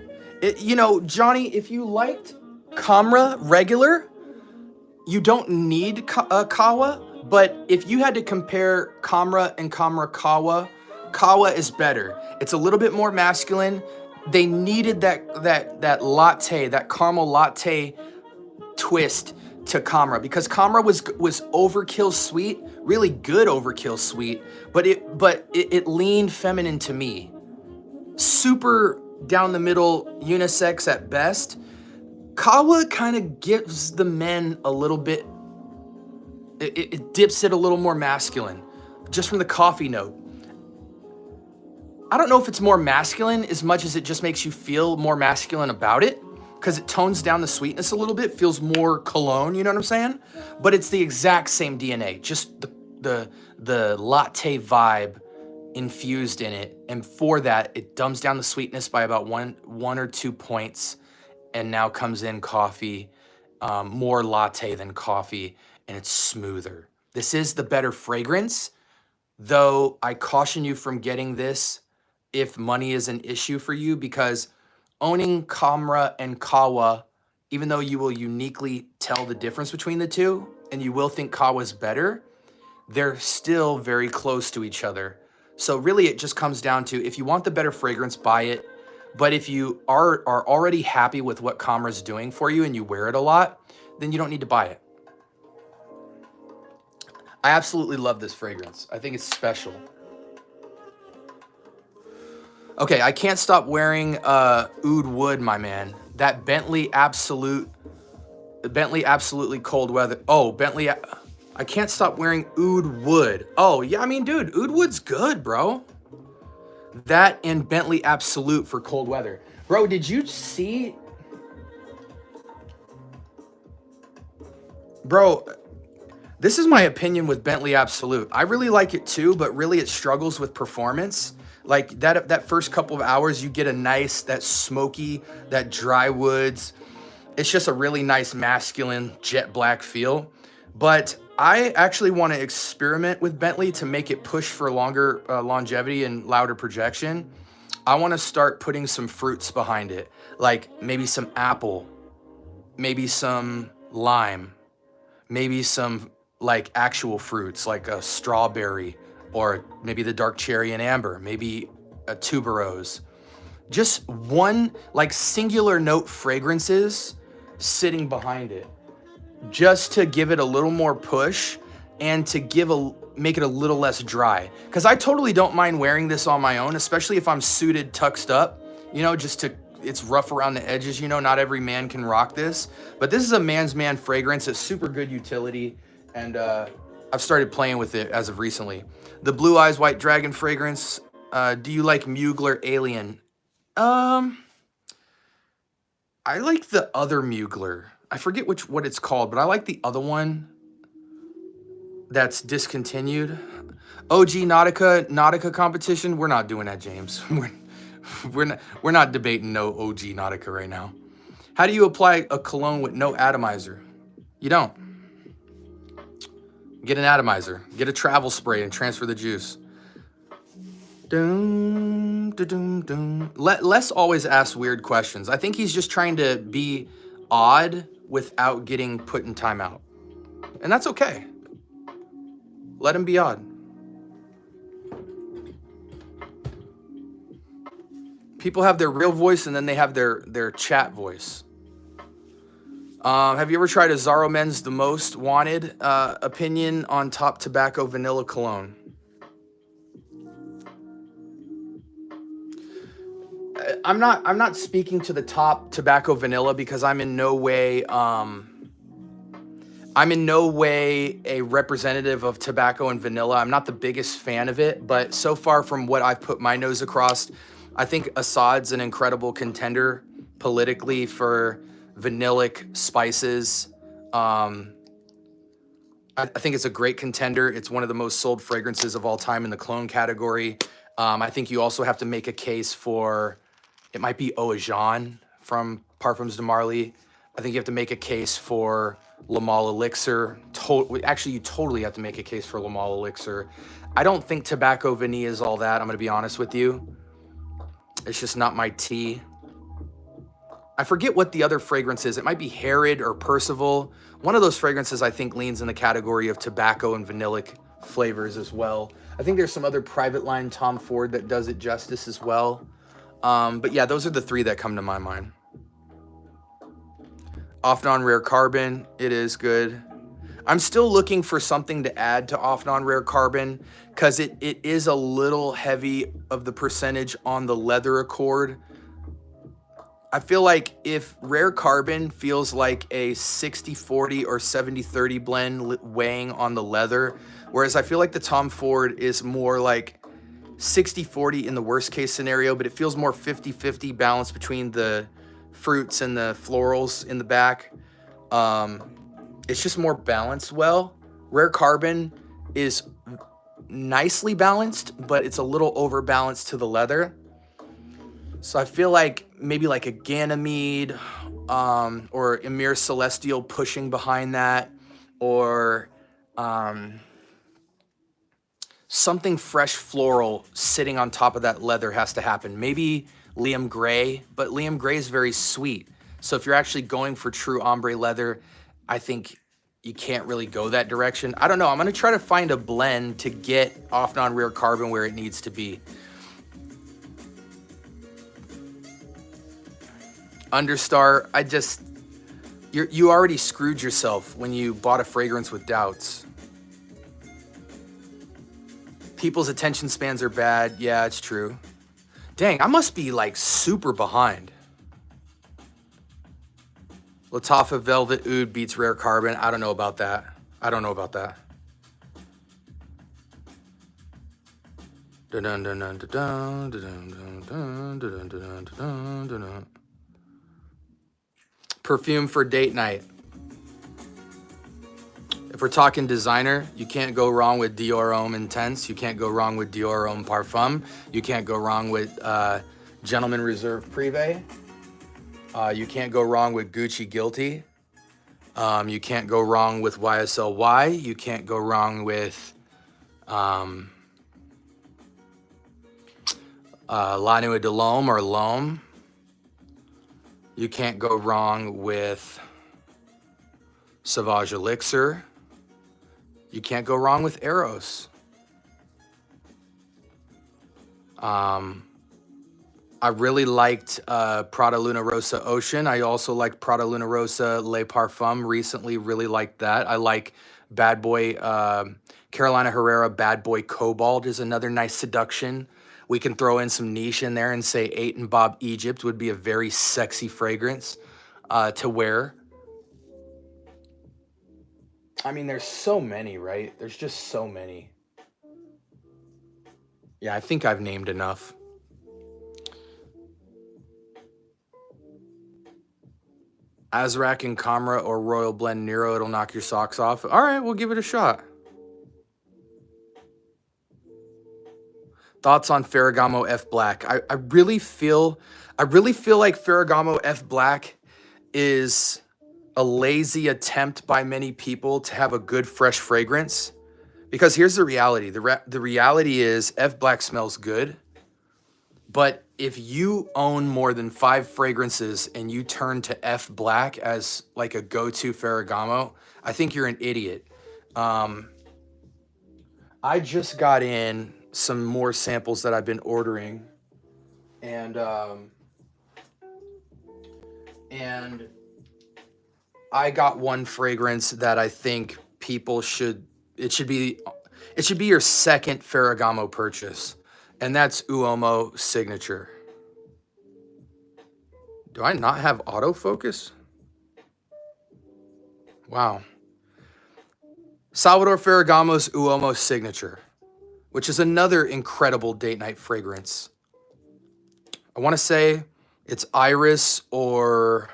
You know, Johnny, if you liked Camera regular, you don't need Kawa, but if you had to compare Camera and Camera Kawa, Kawa is better. It's a little bit more masculine. They needed that latte, that caramel latte twist to Camera, because Camera was overkill sweet, really good overkill sweet, but it leaned feminine to me. Super down the middle, unisex at best. Kawa kind of gives the men a little bit, it dips it a little more masculine, just from the coffee note. I don't know if it's more masculine as much as it just makes you feel more masculine about it, because it tones down the sweetness a little bit, feels more cologne, you know what I'm saying? But it's the exact same DNA, just the latte vibe infused in it. And for that, it dumbs down the sweetness by about one or 2 points. And now comes in coffee, more latte than coffee, and it's smoother. This is the better fragrance, though I caution you from getting this if money is an issue for you, because owning Camera and Kawa, even though you will uniquely tell the difference between the two, and you will think Kawa's better, they're still very close to each other. So really it just comes down to, if you want the better fragrance, buy it. But if you are already happy with what Camera's doing for you and you wear it a lot, then you don't need to buy it. I absolutely love this fragrance. I think it's special. Okay, I can't stop wearing Oud Wood, my man. That Bentley Absolutely Cold Weather. Oh, Bentley, I can't stop wearing Oud Wood. Oh, yeah, I mean, dude, Oud Wood's good, bro. That and Bentley Absolute for cold weather. Bro, did you see? Bro, this is my opinion with Bentley Absolute. I really like it too, but really it struggles with performance. Like that first couple of hours, you get a nice, that smoky, that dry woods. It's just a really nice masculine jet black feel. But I actually want to experiment with Bentley to make it push for longer longevity and louder projection. I want to start putting some fruits behind it, like maybe some apple, maybe some lime, maybe some like actual fruits like a strawberry, or maybe the dark cherry and amber, maybe a tuberose. Just one like singular note fragrances sitting behind it, just to give it a little more push and to make it a little less dry. Because I totally don't mind wearing this on my own, especially if I'm suited, tucked up, you know, it's rough around the edges, you know, not every man can rock this. But this is a man's man fragrance, it's super good utility, and I've started playing with it as of recently. The Blue Eyes White Dragon fragrance, do you like Mugler Alien? I like the other Mugler. I forget what it's called, but I like the other one that's discontinued. OG Nautica competition. We're not doing that, James. We're not debating no OG Nautica right now. How do you apply a cologne with no atomizer? You don't. Get an atomizer. Get a travel spray and transfer the juice. Doom, doom, doom. Les always asks weird questions. I think he's just trying to be odd without getting put in timeout. And that's okay. Let him be odd. People have their real voice and then they have their chat voice. Have you ever tried a Zaro Men's The Most Wanted? Opinion on top tobacco vanilla cologne. I'm not speaking to the top tobacco vanilla because I'm in no way a representative of tobacco and vanilla. I'm not the biggest fan of it, but so far from what I've put my nose across, I think Assad's an incredible contender politically for vanillic spices. I think it's a great contender. It's one of the most sold fragrances of all time in the cologne category. I think you also have to make a case for, it might be Eau Agent from Parfums de Marly. I think you have to make a case for Le Male Elixir. Actually, you totally have to make a case for Le Male Elixir. I don't think Tobacco Vanille is all that, I'm gonna be honest with you. It's just not my tea. I forget what the other fragrance is. It might be Herod or Percival. One of those fragrances I think leans in the category of tobacco and vanillic flavors as well. I think there's some other private line Tom Ford that does it justice as well. But yeah, those are the three that come to my mind. Off Non Rare Carbon, it is good. I'm still looking for something to add to Off Non Rare Carbon because it is a little heavy of the percentage on the leather accord. I feel like if Rare Carbon feels like a 60-40 or 70-30 blend weighing on the leather, whereas I feel like the Tom Ford is more like 60-40 in the worst case scenario, but it feels more 50-50 balance between the fruits and the florals in the back. It's just more balanced well. Rare Carbon is nicely balanced, but it's a little overbalanced to the leather. So I feel like maybe like a Ganymede or Emir Celestial pushing behind that, or something fresh floral sitting on top of that leather has to happen. Maybe Liam Gray, but Liam Gray is very sweet. So if you're actually going for true ombre leather, I think you can't really go that direction. I don't know. I'm going to try to find a blend to get Off Non Rare Carbon where it needs to be. Understar, you already screwed yourself when you bought a fragrance with doubts. People's attention spans are bad. Yeah, it's true. Dang, I must be like super behind. Lattafa Velvet Oud beats Rare Carbon. I don't know about that. I don't know about that. Perfume for date night. If we're talking designer, you can't go wrong with Dior Homme Intense. You can't go wrong with Dior Homme Parfum. You can't go wrong with Gentleman Reserve Privé. You can't go wrong with Gucci Guilty. You can't go wrong with YSL-Y. You can't go wrong with La Nuit de l'Homme or L'Homme. You can't go wrong with Sauvage Elixir. You can't go wrong with Eros. I really liked Prada Luna Rosa Ocean. I also liked Prada Luna Rosa Le Parfum recently. Really liked that. I like Bad Boy, Carolina Herrera Bad Boy Cobalt is another nice seduction. We can throw in some niche in there and say 8 and Bob Egypt would be a very sexy fragrance to wear. I mean, there's so many, right? There's just so many. Yeah, I think I've named enough. Azrak and Kamra or Royal Blend Nero, it'll knock your socks off. All right, we'll give it a shot. Thoughts on Ferragamo F Black? I really feel like Ferragamo F Black is a lazy attempt by many people to have a good fresh fragrance. Because here's the reality. The reality is F Black smells good. But if you own more than 5 fragrances and you turn to F Black as like a go-to Ferragamo, I think you're an idiot. I just got in some more samples that I've been ordering, and I got one fragrance that I think people should. It should be your second Ferragamo purchase. And that's Uomo Signature. Do I not have autofocus? Wow. Salvador Ferragamo's Uomo Signature, which is another incredible date night fragrance. I want to say it's iris, or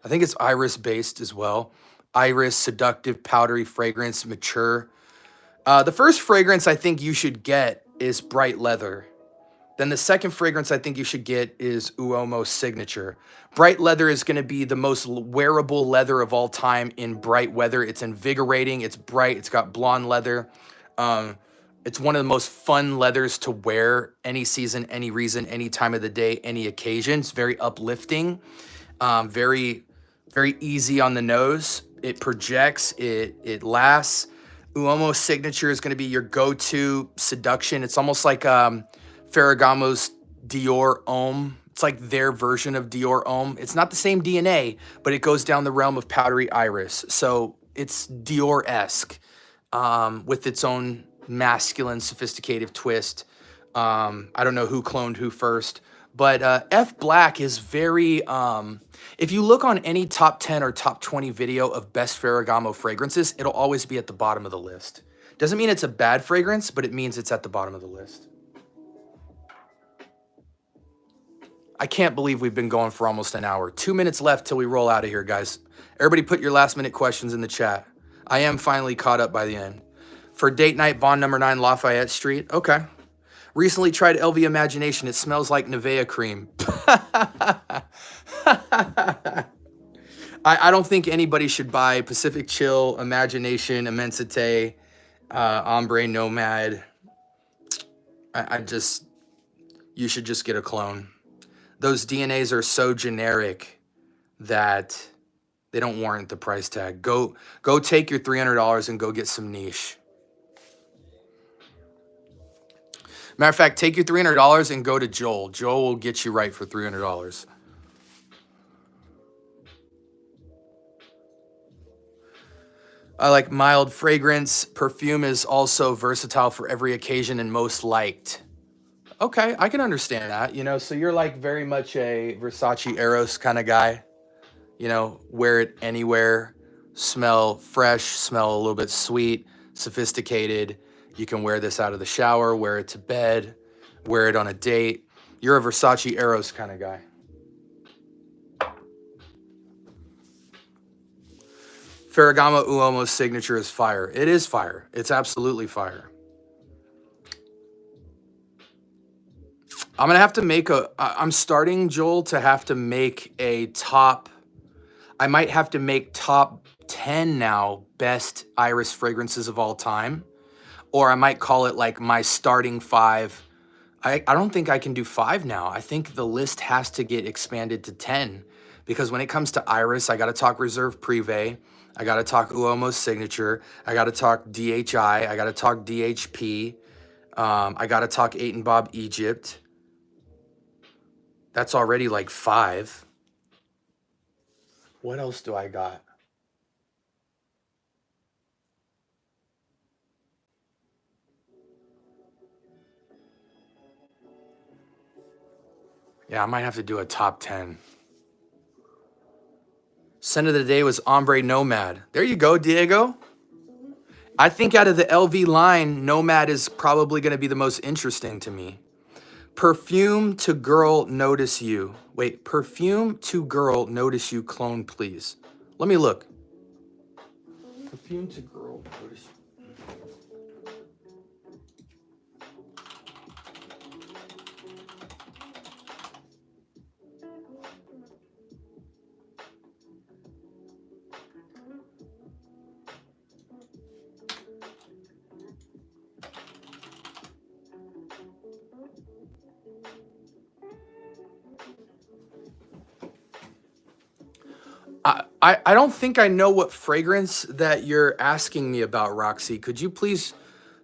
I think it's iris based as well. Iris, seductive, powdery fragrance, mature. The first fragrance I think you should get is Bright Leather. Then the second fragrance I think you should get is Uomo Signature. Bright Leather is going to be the most wearable leather of all time in bright weather. It's invigorating, it's bright, it's got blonde leather. It's one of the most fun leathers to wear any season, any reason, any time of the day, any occasion. It's very uplifting, very, very easy on the nose. It projects, it lasts. Uomo Signature is going to be your go-to seduction. It's almost like Ferragamo's Dior Homme. It's like their version of Dior Homme. It's not the same DNA, but it goes down the realm of powdery iris. So it's Dior-esque with its own masculine, sophisticated twist. I don't know who cloned who first, but F Black is very... if you look on any top 10 or top 20 video of best Ferragamo fragrances, it'll always be at the bottom of the list. Doesn't mean it's a bad fragrance, but it means it's at the bottom of the list. I can't believe we've been going for almost an hour. 2 minutes left till we roll out of here, guys. Everybody put your last minute questions in the chat. I am finally caught up by the end. For date night, Bond number 9, Lafayette Street. Okay. Recently tried LV Imagination. It smells like Nivea cream. I don't think anybody should buy Pacific Chill, Imagination, Immensité, Ombre Nomad. You should just get a clone. Those DNAs are so generic that they don't warrant the price tag. Go take your $300 and go get some niche. Matter of fact, take your $300 and go to Joel. Joel will get you right for $300. I like mild fragrance. Perfume is also versatile for every occasion and most liked. Okay, I can understand that. You know, so you're like very much a Versace Eros kind of guy. You know, wear it anywhere. Smell fresh, smell a little bit sweet, sophisticated. You can wear this out of the shower, wear it to bed, wear it on a date. You're a Versace Eros kind of guy. Ferragamo Uomo Signature is fire. It is fire. It's absolutely fire. I'm going to have to make I'm starting, Joel, to have to make a top, I might have to make top 10 now best iris fragrances of all time. Or I might call it like my starting 5 I don't think I can do 5 now. I think the list has to get expanded to 10 because when it comes to Iris, I got to talk Reserve Privé. I got to talk Uomo's Signature. I got to talk DHI. I got to talk DHP. I got to talk 8 and Bob Egypt. That's already like 5. What else do I got? Yeah, I might have to do a top 10. Scent of the day was Ombre Nomad. There you go, Diego. I think out of the LV line, Nomad is probably going to be the most interesting to me. Perfume to girl, notice you. Wait, perfume to girl, notice you, clone, please. Let me look. Perfume to girl, notice you. I don't think I know what fragrance that you're asking me about, Roxy. Could you please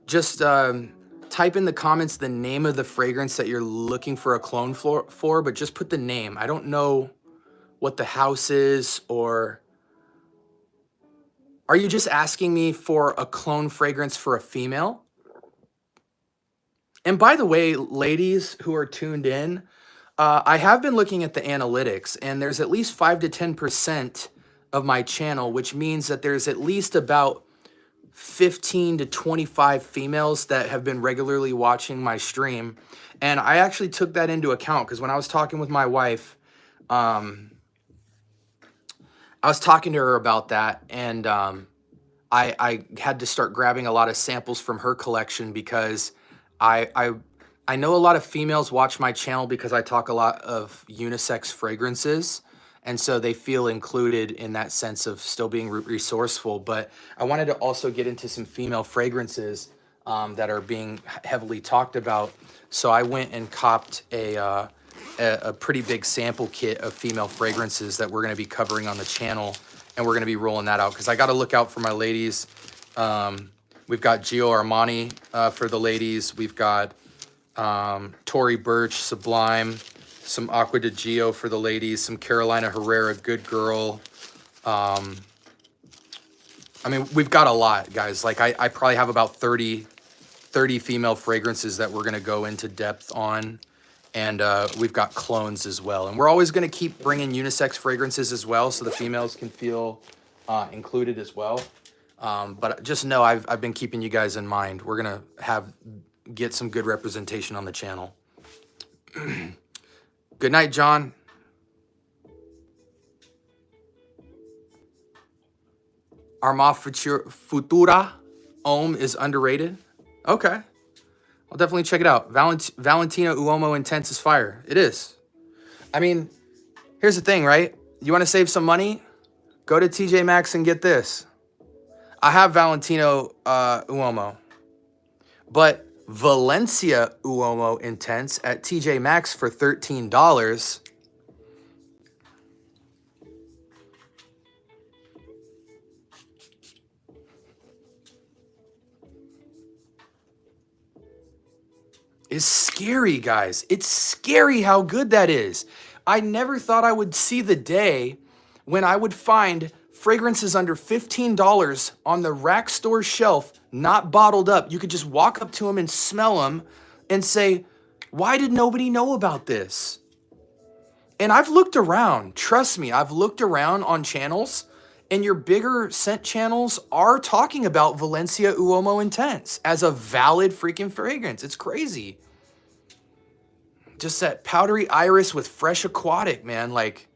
just type in the comments the name of the fragrance that you're looking for a clone for, but just put the name. I don't know what the house is, or are you just asking me for a clone fragrance for a female? And by the way, ladies who are tuned in, I have been looking at the analytics, and there's at least 5 to 10% of my channel, which means that there's at least about 15 to 25 females that have been regularly watching my stream. And I actually took that into account because when I was talking with my wife, I was talking to her about that, and I had to start grabbing a lot of samples from her collection because I know a lot of females watch my channel because I talk a lot of unisex fragrances, and so they feel included in that sense of still being resourceful. But I wanted to also get into some female fragrances that are being heavily talked about. So I went and copped a pretty big sample kit of female fragrances that we're going to be covering on the channel, and we're going to be rolling that out because I got to look out for my ladies. We've got Gio Armani for the ladies. We've got Tory Burch, Sublime, some Aqua de Gio for the ladies, some Carolina Herrera, Good Girl. I mean, we've got a lot, guys. Like I probably have about 30 female fragrances that we're going to go into depth on. And we've got clones as well. And we're always going to keep bringing unisex fragrances as well so the females can feel included as well. But just know I've been keeping you guys in mind. We're going to get some good representation on the channel. Good night, John. Arma Futura Homme is underrated. Okay. I'll definitely check it out. Valentino Uomo Intense is fire. It is. I mean, here's the thing, right? You want to save some money? Go to TJ Maxx and get this. I have Valentino Uomo. But Valencia Uomo Intense at TJ Maxx for $13. Is scary, guys. It's scary how good that is. I never thought I would see the day when I would find fragrances under $15 on the rack store shelf, not bottled up. You could just walk up to them and smell them and say, why did nobody know about this? And I've looked around. Trust me, I've looked around on channels, and your bigger scent channels are talking about Valencia Uomo Intense as a valid freaking fragrance. It's crazy. Just that powdery iris with fresh aquatic, man. Like,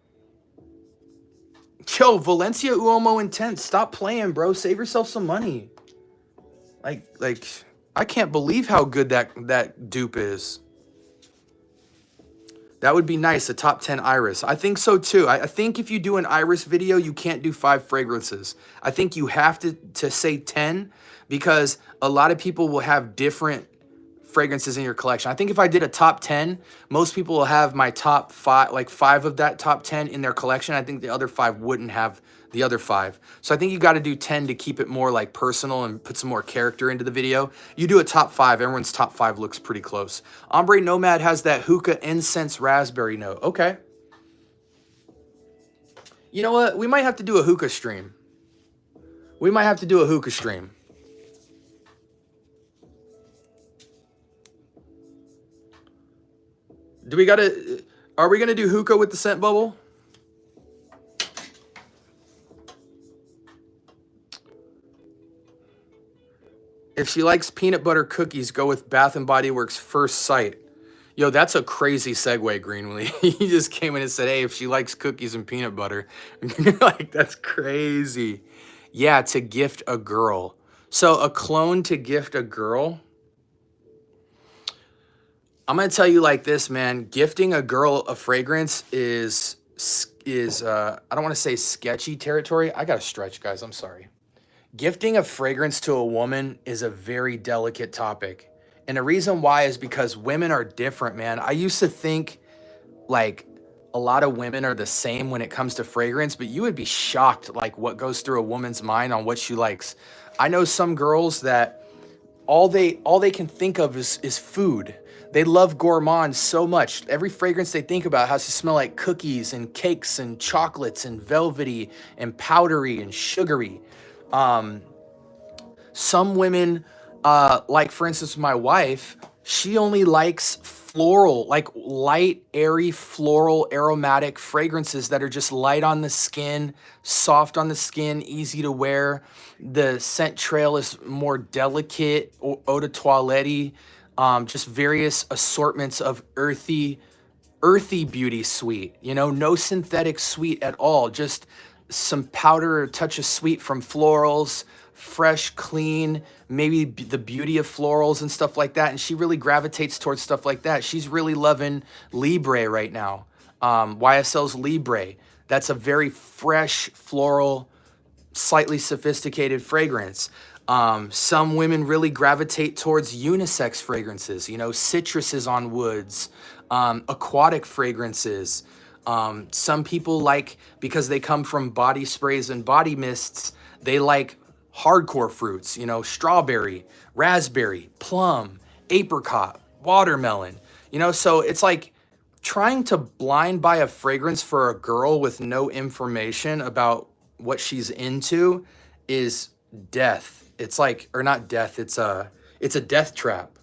yo, Valencia Uomo Intense, stop playing, bro. Save yourself some money. Like, I can't believe how good that dupe is. That would be nice, a top 10 iris. I think so too. I think if you do an iris video, you can't do 5 fragrances. I think you have to say 10 because a lot of people will have different fragrances in your collection. I think if I did a top 10, most people will have my top 5, like 5 of that top 10 in their collection. I think the other 5 wouldn't have the other 5. So I think you got to do 10 to keep it more like personal and put some more character into the video. You do a top 5, everyone's top 5 looks pretty close. Ombre Nomad has that hookah incense raspberry note. Okay. You know what? We might have to do a hookah stream. We might have to do a hookah stream. Do we gotta, are we gonna do hookah with the scent bubble? If she likes peanut butter cookies, go with Bath and Body Works First Sight. Yo, that's a crazy segue, Greenlee. He just came in and said, hey, if she likes cookies and peanut butter. Like, that's crazy. Yeah, to gift a girl. So a clone to gift a girl. I'm going to tell you like this, man. Gifting a girl a fragrance is I don't want to say sketchy territory. I got to stretch, guys. I'm sorry. Gifting a fragrance to a woman is a very delicate topic. And the reason why is because women are different, man. I used to think like a lot of women are the same when it comes to fragrance, but you would be shocked like what goes through a woman's mind on what she likes. I know some girls that all they can think of is food. They love gourmands so much. Every fragrance they think about has to smell like cookies and cakes and chocolates and velvety and powdery and sugary. Some women, like for instance, my wife, she only likes floral, like light, airy, floral, aromatic fragrances that are just light on the skin, soft on the skin, easy to wear. The scent trail is more delicate, eau de toilette, just various assortments of earthy beauty sweet, you know, no synthetic sweet at all, just some powder or touch of sweet from florals, fresh, clean, maybe the beauty of florals and stuff like that. And she really gravitates towards stuff like that. She's really loving Libre right now. YSL's Libre. That's a very fresh, floral, slightly sophisticated fragrance. Some women really gravitate towards unisex fragrances, you know, citruses on woods, aquatic fragrances. Some people like, because they come from body sprays and body mists, they like hardcore fruits, you know, strawberry, raspberry, plum, apricot, watermelon, you know, so it's like trying to blind buy a fragrance for a girl with no information about what she's into is death. It's like, or not death, it's a death trap.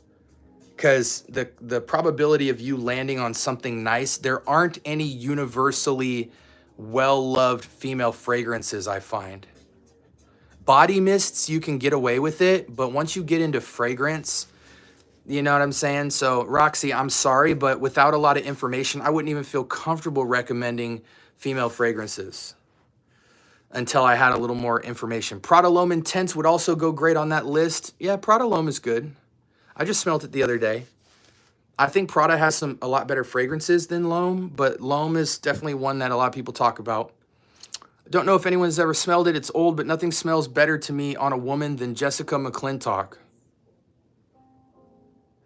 Because the probability of you landing on something nice, there aren't any universally well-loved female fragrances, I find. Body mists, you can get away with it, but once you get into fragrance, you know what I'm saying? So, Roxy, I'm sorry, but without a lot of information, I wouldn't even feel comfortable recommending female fragrances until I had a little more information. Prada L'Homme Intense would also go great on that list. Yeah, Prada L'Homme is good. I just smelled it the other day. I think Prada has a lot better fragrances than L'Homme, but L'Homme is definitely one that a lot of people talk about. I don't know if anyone's ever smelled it. It's old, but nothing smells better to me on a woman than Jessica McClintock.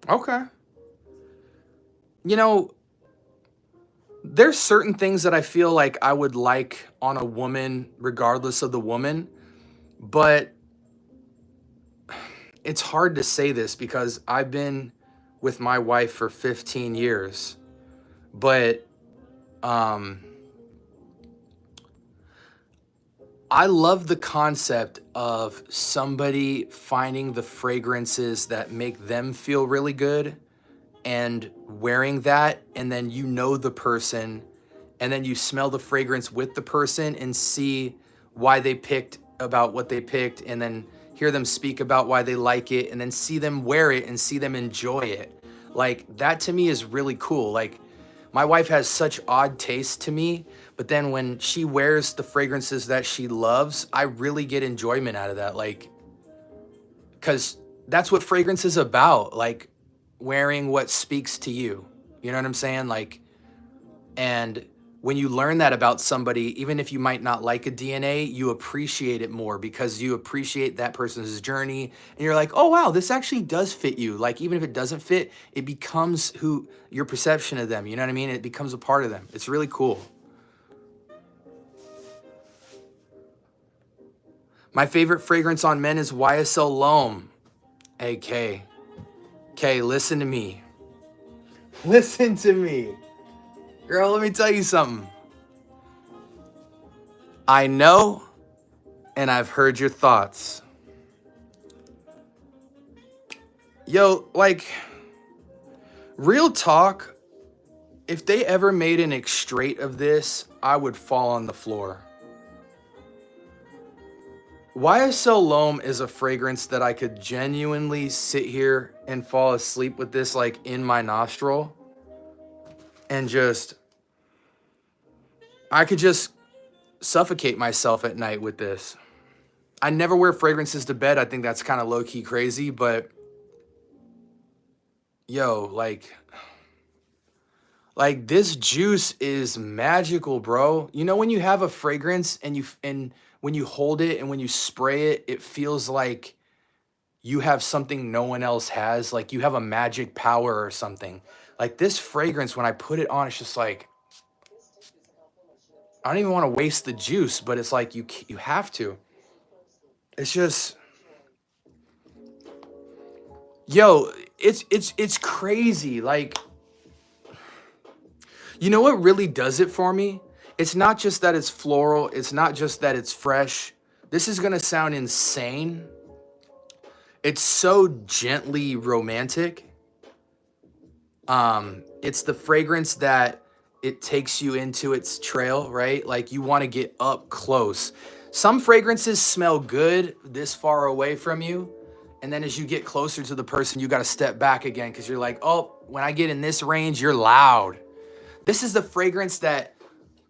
Okay. You know, there's certain things that I feel like I would like on a woman regardless of the woman, but it's hard to say this because I've been with my wife for 15 years, but I love the concept of somebody finding the fragrances that make them feel really good and wearing that, and then you know the person, and then you smell the fragrance with the person and see why they picked about what they picked, and then hear them speak about why they like it, and then see them wear it and see them enjoy it. Like, that to me is really cool. Like, my wife has such odd taste to me, but then when she wears the fragrances that she loves, I really get enjoyment out of that. Like, because that's what fragrance is about. Like, wearing what speaks to you. You know what I'm saying? Like, and when you learn that about somebody, even if you might not like a DNA, you appreciate it more because you appreciate that person's journey. And you're like, oh, wow, this actually does fit you. Like, even if it doesn't fit, it becomes who your perception of them. You know what I mean? It becomes a part of them. It's really cool. My favorite fragrance on men is YSL L'Homme. Hey, Kay. Kay, listen to me. Listen to me. Girl, let me tell you something. I know, and I've heard your thoughts. Yo, like, real talk, if they ever made an extrait of this, I would fall on the floor. YSL L'Homme is a fragrance that I could genuinely sit here and fall asleep with this, like, in my nostril. And I could just suffocate myself at night with this. I never wear fragrances to bed. I think that's kind of low-key crazy, but yo, like this juice is magical, bro. You know when you have a fragrance and when you hold it and when you spray it, it feels like you have something no one else has, like you have a magic power or something. Like this fragrance, when I put it on, it's just like, I don't even want to waste the juice, but it's like you have to. It's just, yo, it's crazy. Like, you know what really does it for me? It's not just that it's floral. It's not just that it's fresh. This is gonna sound insane. It's so gently romantic. It's the fragrance that it takes you into its trail, right? Like you want to get up close. Some fragrances smell good this far away from you. And then as you get closer to the person, you got to step back again because you're like, oh, when I get in this range, you're loud. This is the fragrance that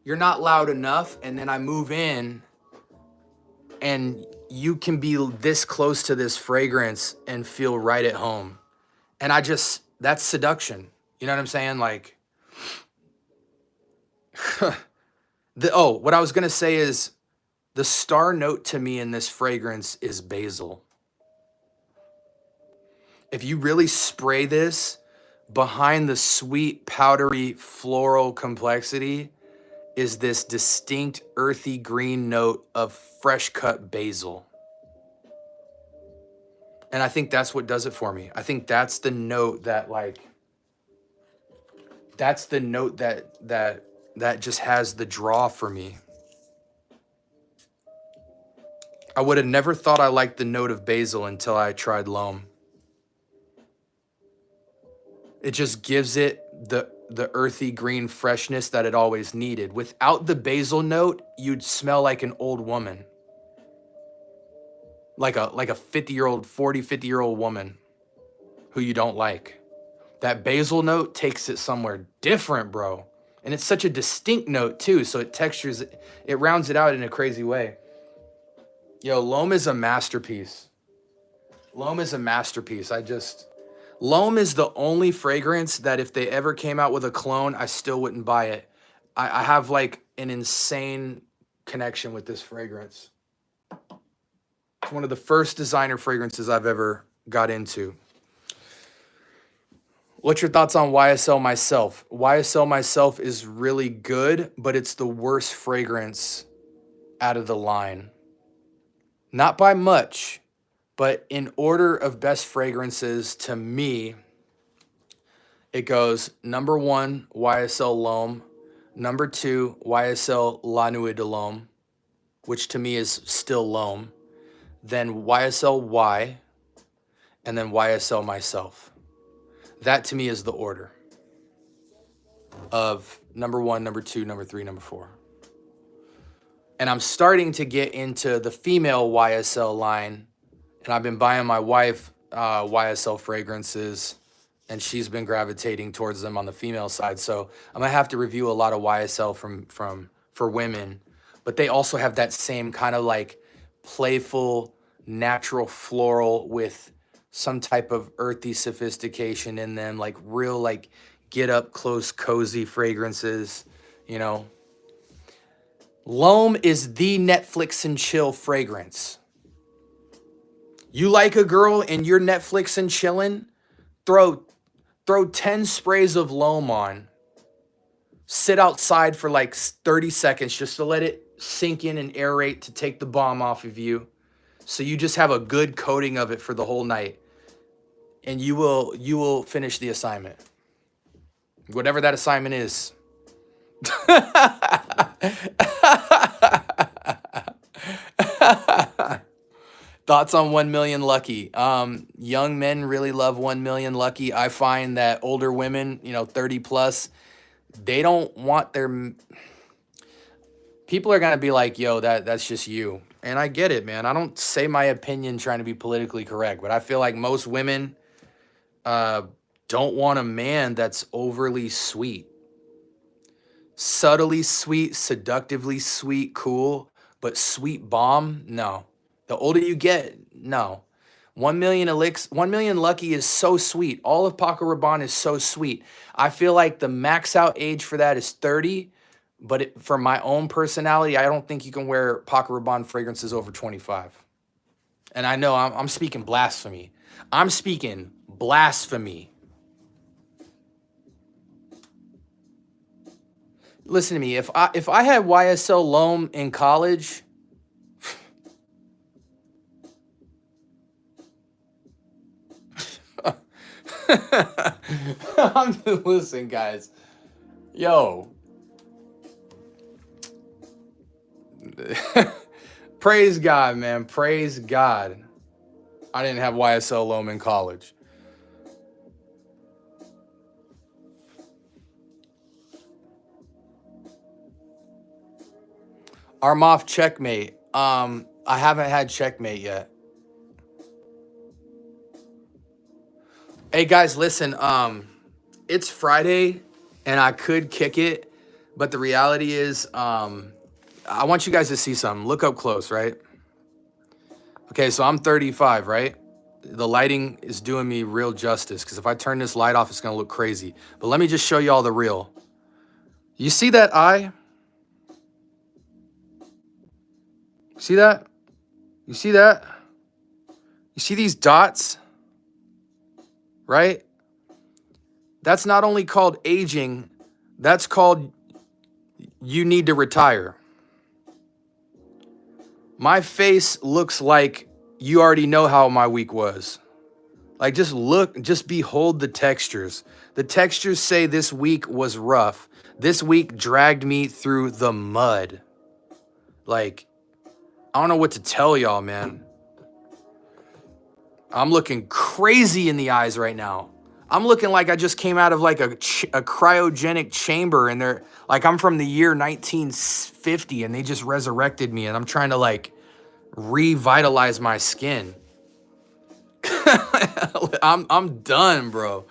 you're not loud enough. And then I move in and you can be this close to this fragrance and feel right at home. And that's seduction. You know what I'm saying? Like, what I was going to say is the star note to me in this fragrance is basil. If you really spray this, behind the sweet, powdery, floral complexity is this distinct earthy green note of fresh cut basil. And I think that's what does it for me. I think that's the note that that just has the draw for me. I would have never thought I liked the note of basil until I tried L'Homme. It just gives it the earthy green freshness that it always needed. Without the basil note, you'd smell like an old woman. Like a 50-year-old, 50-year-old woman who you don't like. That basil note takes it somewhere different, bro. And it's such a distinct note too, so it rounds it out in a crazy way. Yo, L'Homme is a masterpiece. L'Homme is a masterpiece. L'Homme is the only fragrance that if they ever came out with a clone, I still wouldn't buy it. I have like an insane connection with this fragrance. It's one of the first designer fragrances I've ever got into. What's your thoughts on YSL Myself? YSL Myself is really good, but it's the worst fragrance out of the line. Not by much, but in order of best fragrances to me, it goes number 1, YSL L'Homme, number 2, YSL La Nuit de L'Homme, which to me is still L'Homme, then YSL Y, and then YSL Myself. That to me is the order of number 1, number 2, number 3, number 4. And I'm starting to get into the female YSL line, and I've been buying my wife YSL fragrances, and she's been gravitating towards them on the female side. So I'm gonna have to review a lot of YSL for women, but they also have that same kind of like playful, natural floral with some type of earthy sophistication in them, like real like get up close, cozy fragrances, you know. L'Homme is the Netflix and chill fragrance. You like a girl and you're Netflix and chilling, throw 10 sprays of L'Homme on. Sit outside for like 30 seconds just to let it sink in and aerate to take the bomb off of you. So you just have a good coating of it for the whole night. And you will finish the assignment. Whatever that assignment is. Thoughts on 1 Million Lucky? Young men really love 1 Million Lucky. I find that older women, 30 plus, they don't want their... People are going to be like, yo, that's just you. And I get it, man. I don't say my opinion trying to be politically correct, but I feel like most women don't want a man that's overly sweet. Subtly sweet, seductively sweet, cool, but sweet bomb, no. The older you get, no. 1 Million Lucky is so sweet. All of Paco Rabanne is so sweet. I feel like the max out age for that is 30, but for my own personality, I don't think you can wear Paco Rabanne fragrances over 25. And I know I'm speaking blasphemy. I'm speaking blasphemy. Listen to me. If I had YSL L'Homme in college, listen, guys. Yo. Praise God, man. Praise God. I didn't have YSL L'Homme in college. Armoff Checkmate. I haven't had Checkmate yet. Hey guys, listen, it's Friday and I could kick it, but the reality is, I want you guys to see something. Look up close, right? Okay, so I'm 35, right? The lighting is doing me real justice because if I turn this light off, it's gonna look crazy. But let me just show you all the real. You see that eye? See that? You see that? You see these dots? Right? That's not only called aging, that's called you need to retire. My face looks like you already know how my week was. Like just behold the textures. The textures say this week was rough. This week dragged me through the mud. Like, I don't know what to tell y'all, man. I'm looking crazy in the eyes right now. I'm looking like I just came out of like a cryogenic chamber and they're like, I'm from the year 1950 and they just resurrected me and I'm trying to like revitalize my skin. I'm done, bro.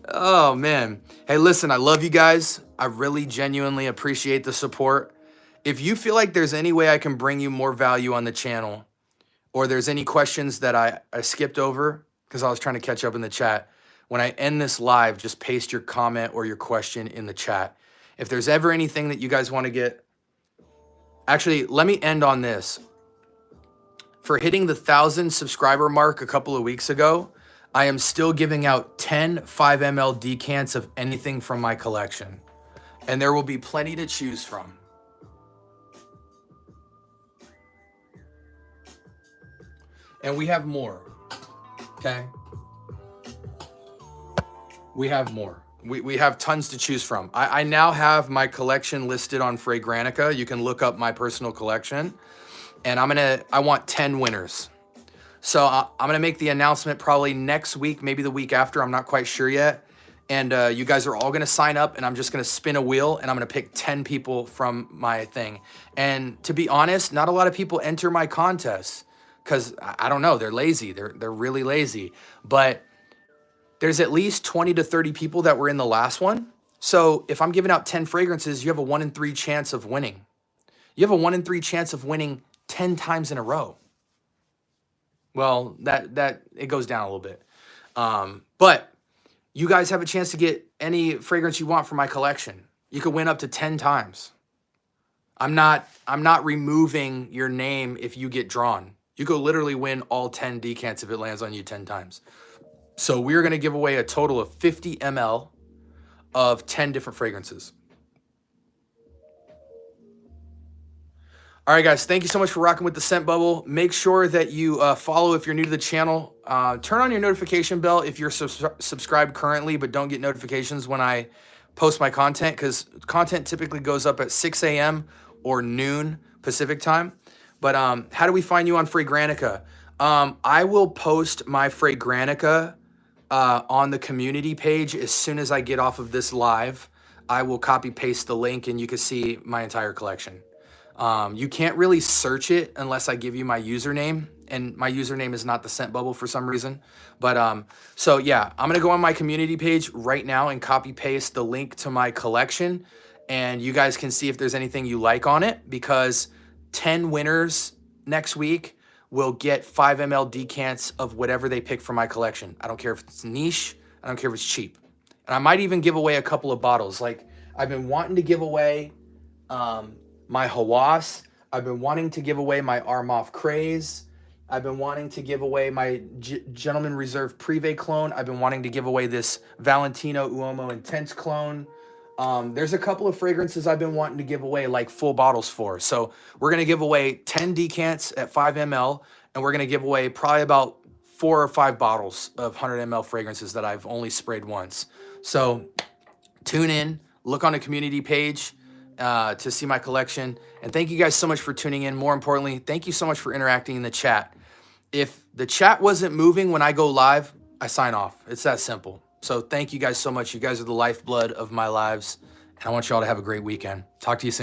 Oh man. Hey, listen, I love you guys. I really genuinely appreciate the support. If you feel like there's any way I can bring you more value on the channel, or there's any questions that I skipped over because I was trying to catch up in the chat, when I end this live, just paste your comment or your question in the chat. If there's ever anything that you guys want to get, actually, let me end on this. For hitting the 1,000 subscriber mark a couple of weeks ago, I am still giving out 10 5 ml decants of anything from my collection. And there will be plenty to choose from. And we have more, okay? We have more. We have tons to choose from. I now have my collection listed on Fragrantica. You can look up my personal collection. And I want 10 winners. So I'm gonna make the announcement probably next week, maybe the week after, I'm not quite sure yet. And you guys are all gonna sign up and I'm just gonna spin a wheel and I'm gonna pick 10 people from my thing. And to be honest, not a lot of people enter my contests because I don't know, they're lazy, they're really lazy. But there's at least 20 to 30 people that were in the last one. So if I'm giving out 10 fragrances, you have a 1 in 3 chance of winning. You have a 1 in 3 chance of winning 10 times in a row. Well, that it goes down a little bit. But you guys have a chance to get any fragrance you want from my collection. You could win up to 10 times. I'm not removing your name if you get drawn. You could literally win all 10 decants if it lands on you 10 times. So we're going to give away a total of 50 ml of 10 different fragrances. All right, guys, thank you so much for rocking with the scent bubble. Make sure that you follow if you're new to the channel. Turn on your notification bell if you're subscribed currently, but don't get notifications when I post my content, because content typically goes up at 6 a.m. or noon Pacific time. But how do we find you on Fragrantica? I will post my Fragrantica on the community page as soon as I get off of this live. I will copy paste the link and you can see my entire collection. You can't really search it unless I give you my username, and my username is not the scent bubble for some reason. But so yeah, I'm gonna go on my community page right now and copy paste the link to my collection, and you guys can see if there's anything you like on it, because 10 winners next week will get 5 ml decants of whatever they pick from my collection. I don't care if it's niche, I don't care if it's cheap. And I might even give away a couple of bottles. Like, I've been wanting to give away my Hawass. I've been wanting to give away my Armoff Craze. I've been wanting to give away my Gentleman Reserve Privé clone. I've been wanting to give away this Valentino Uomo Intense clone. There's a couple of fragrances I've been wanting to give away like full bottles for. So we're going to give away 10 decants at 5 ml, and we're going to give away probably about 4 or 5 bottles of 100 ml fragrances that I've only sprayed once. So tune in, look on the community page to see my collection. And thank you guys so much for tuning in. More importantly, thank you so much for interacting in the chat. If the chat wasn't moving when I go live, I sign off. It's that simple. So thank you guys so much. You guys are the lifeblood of my lives. And I want you all to have a great weekend. Talk to you soon.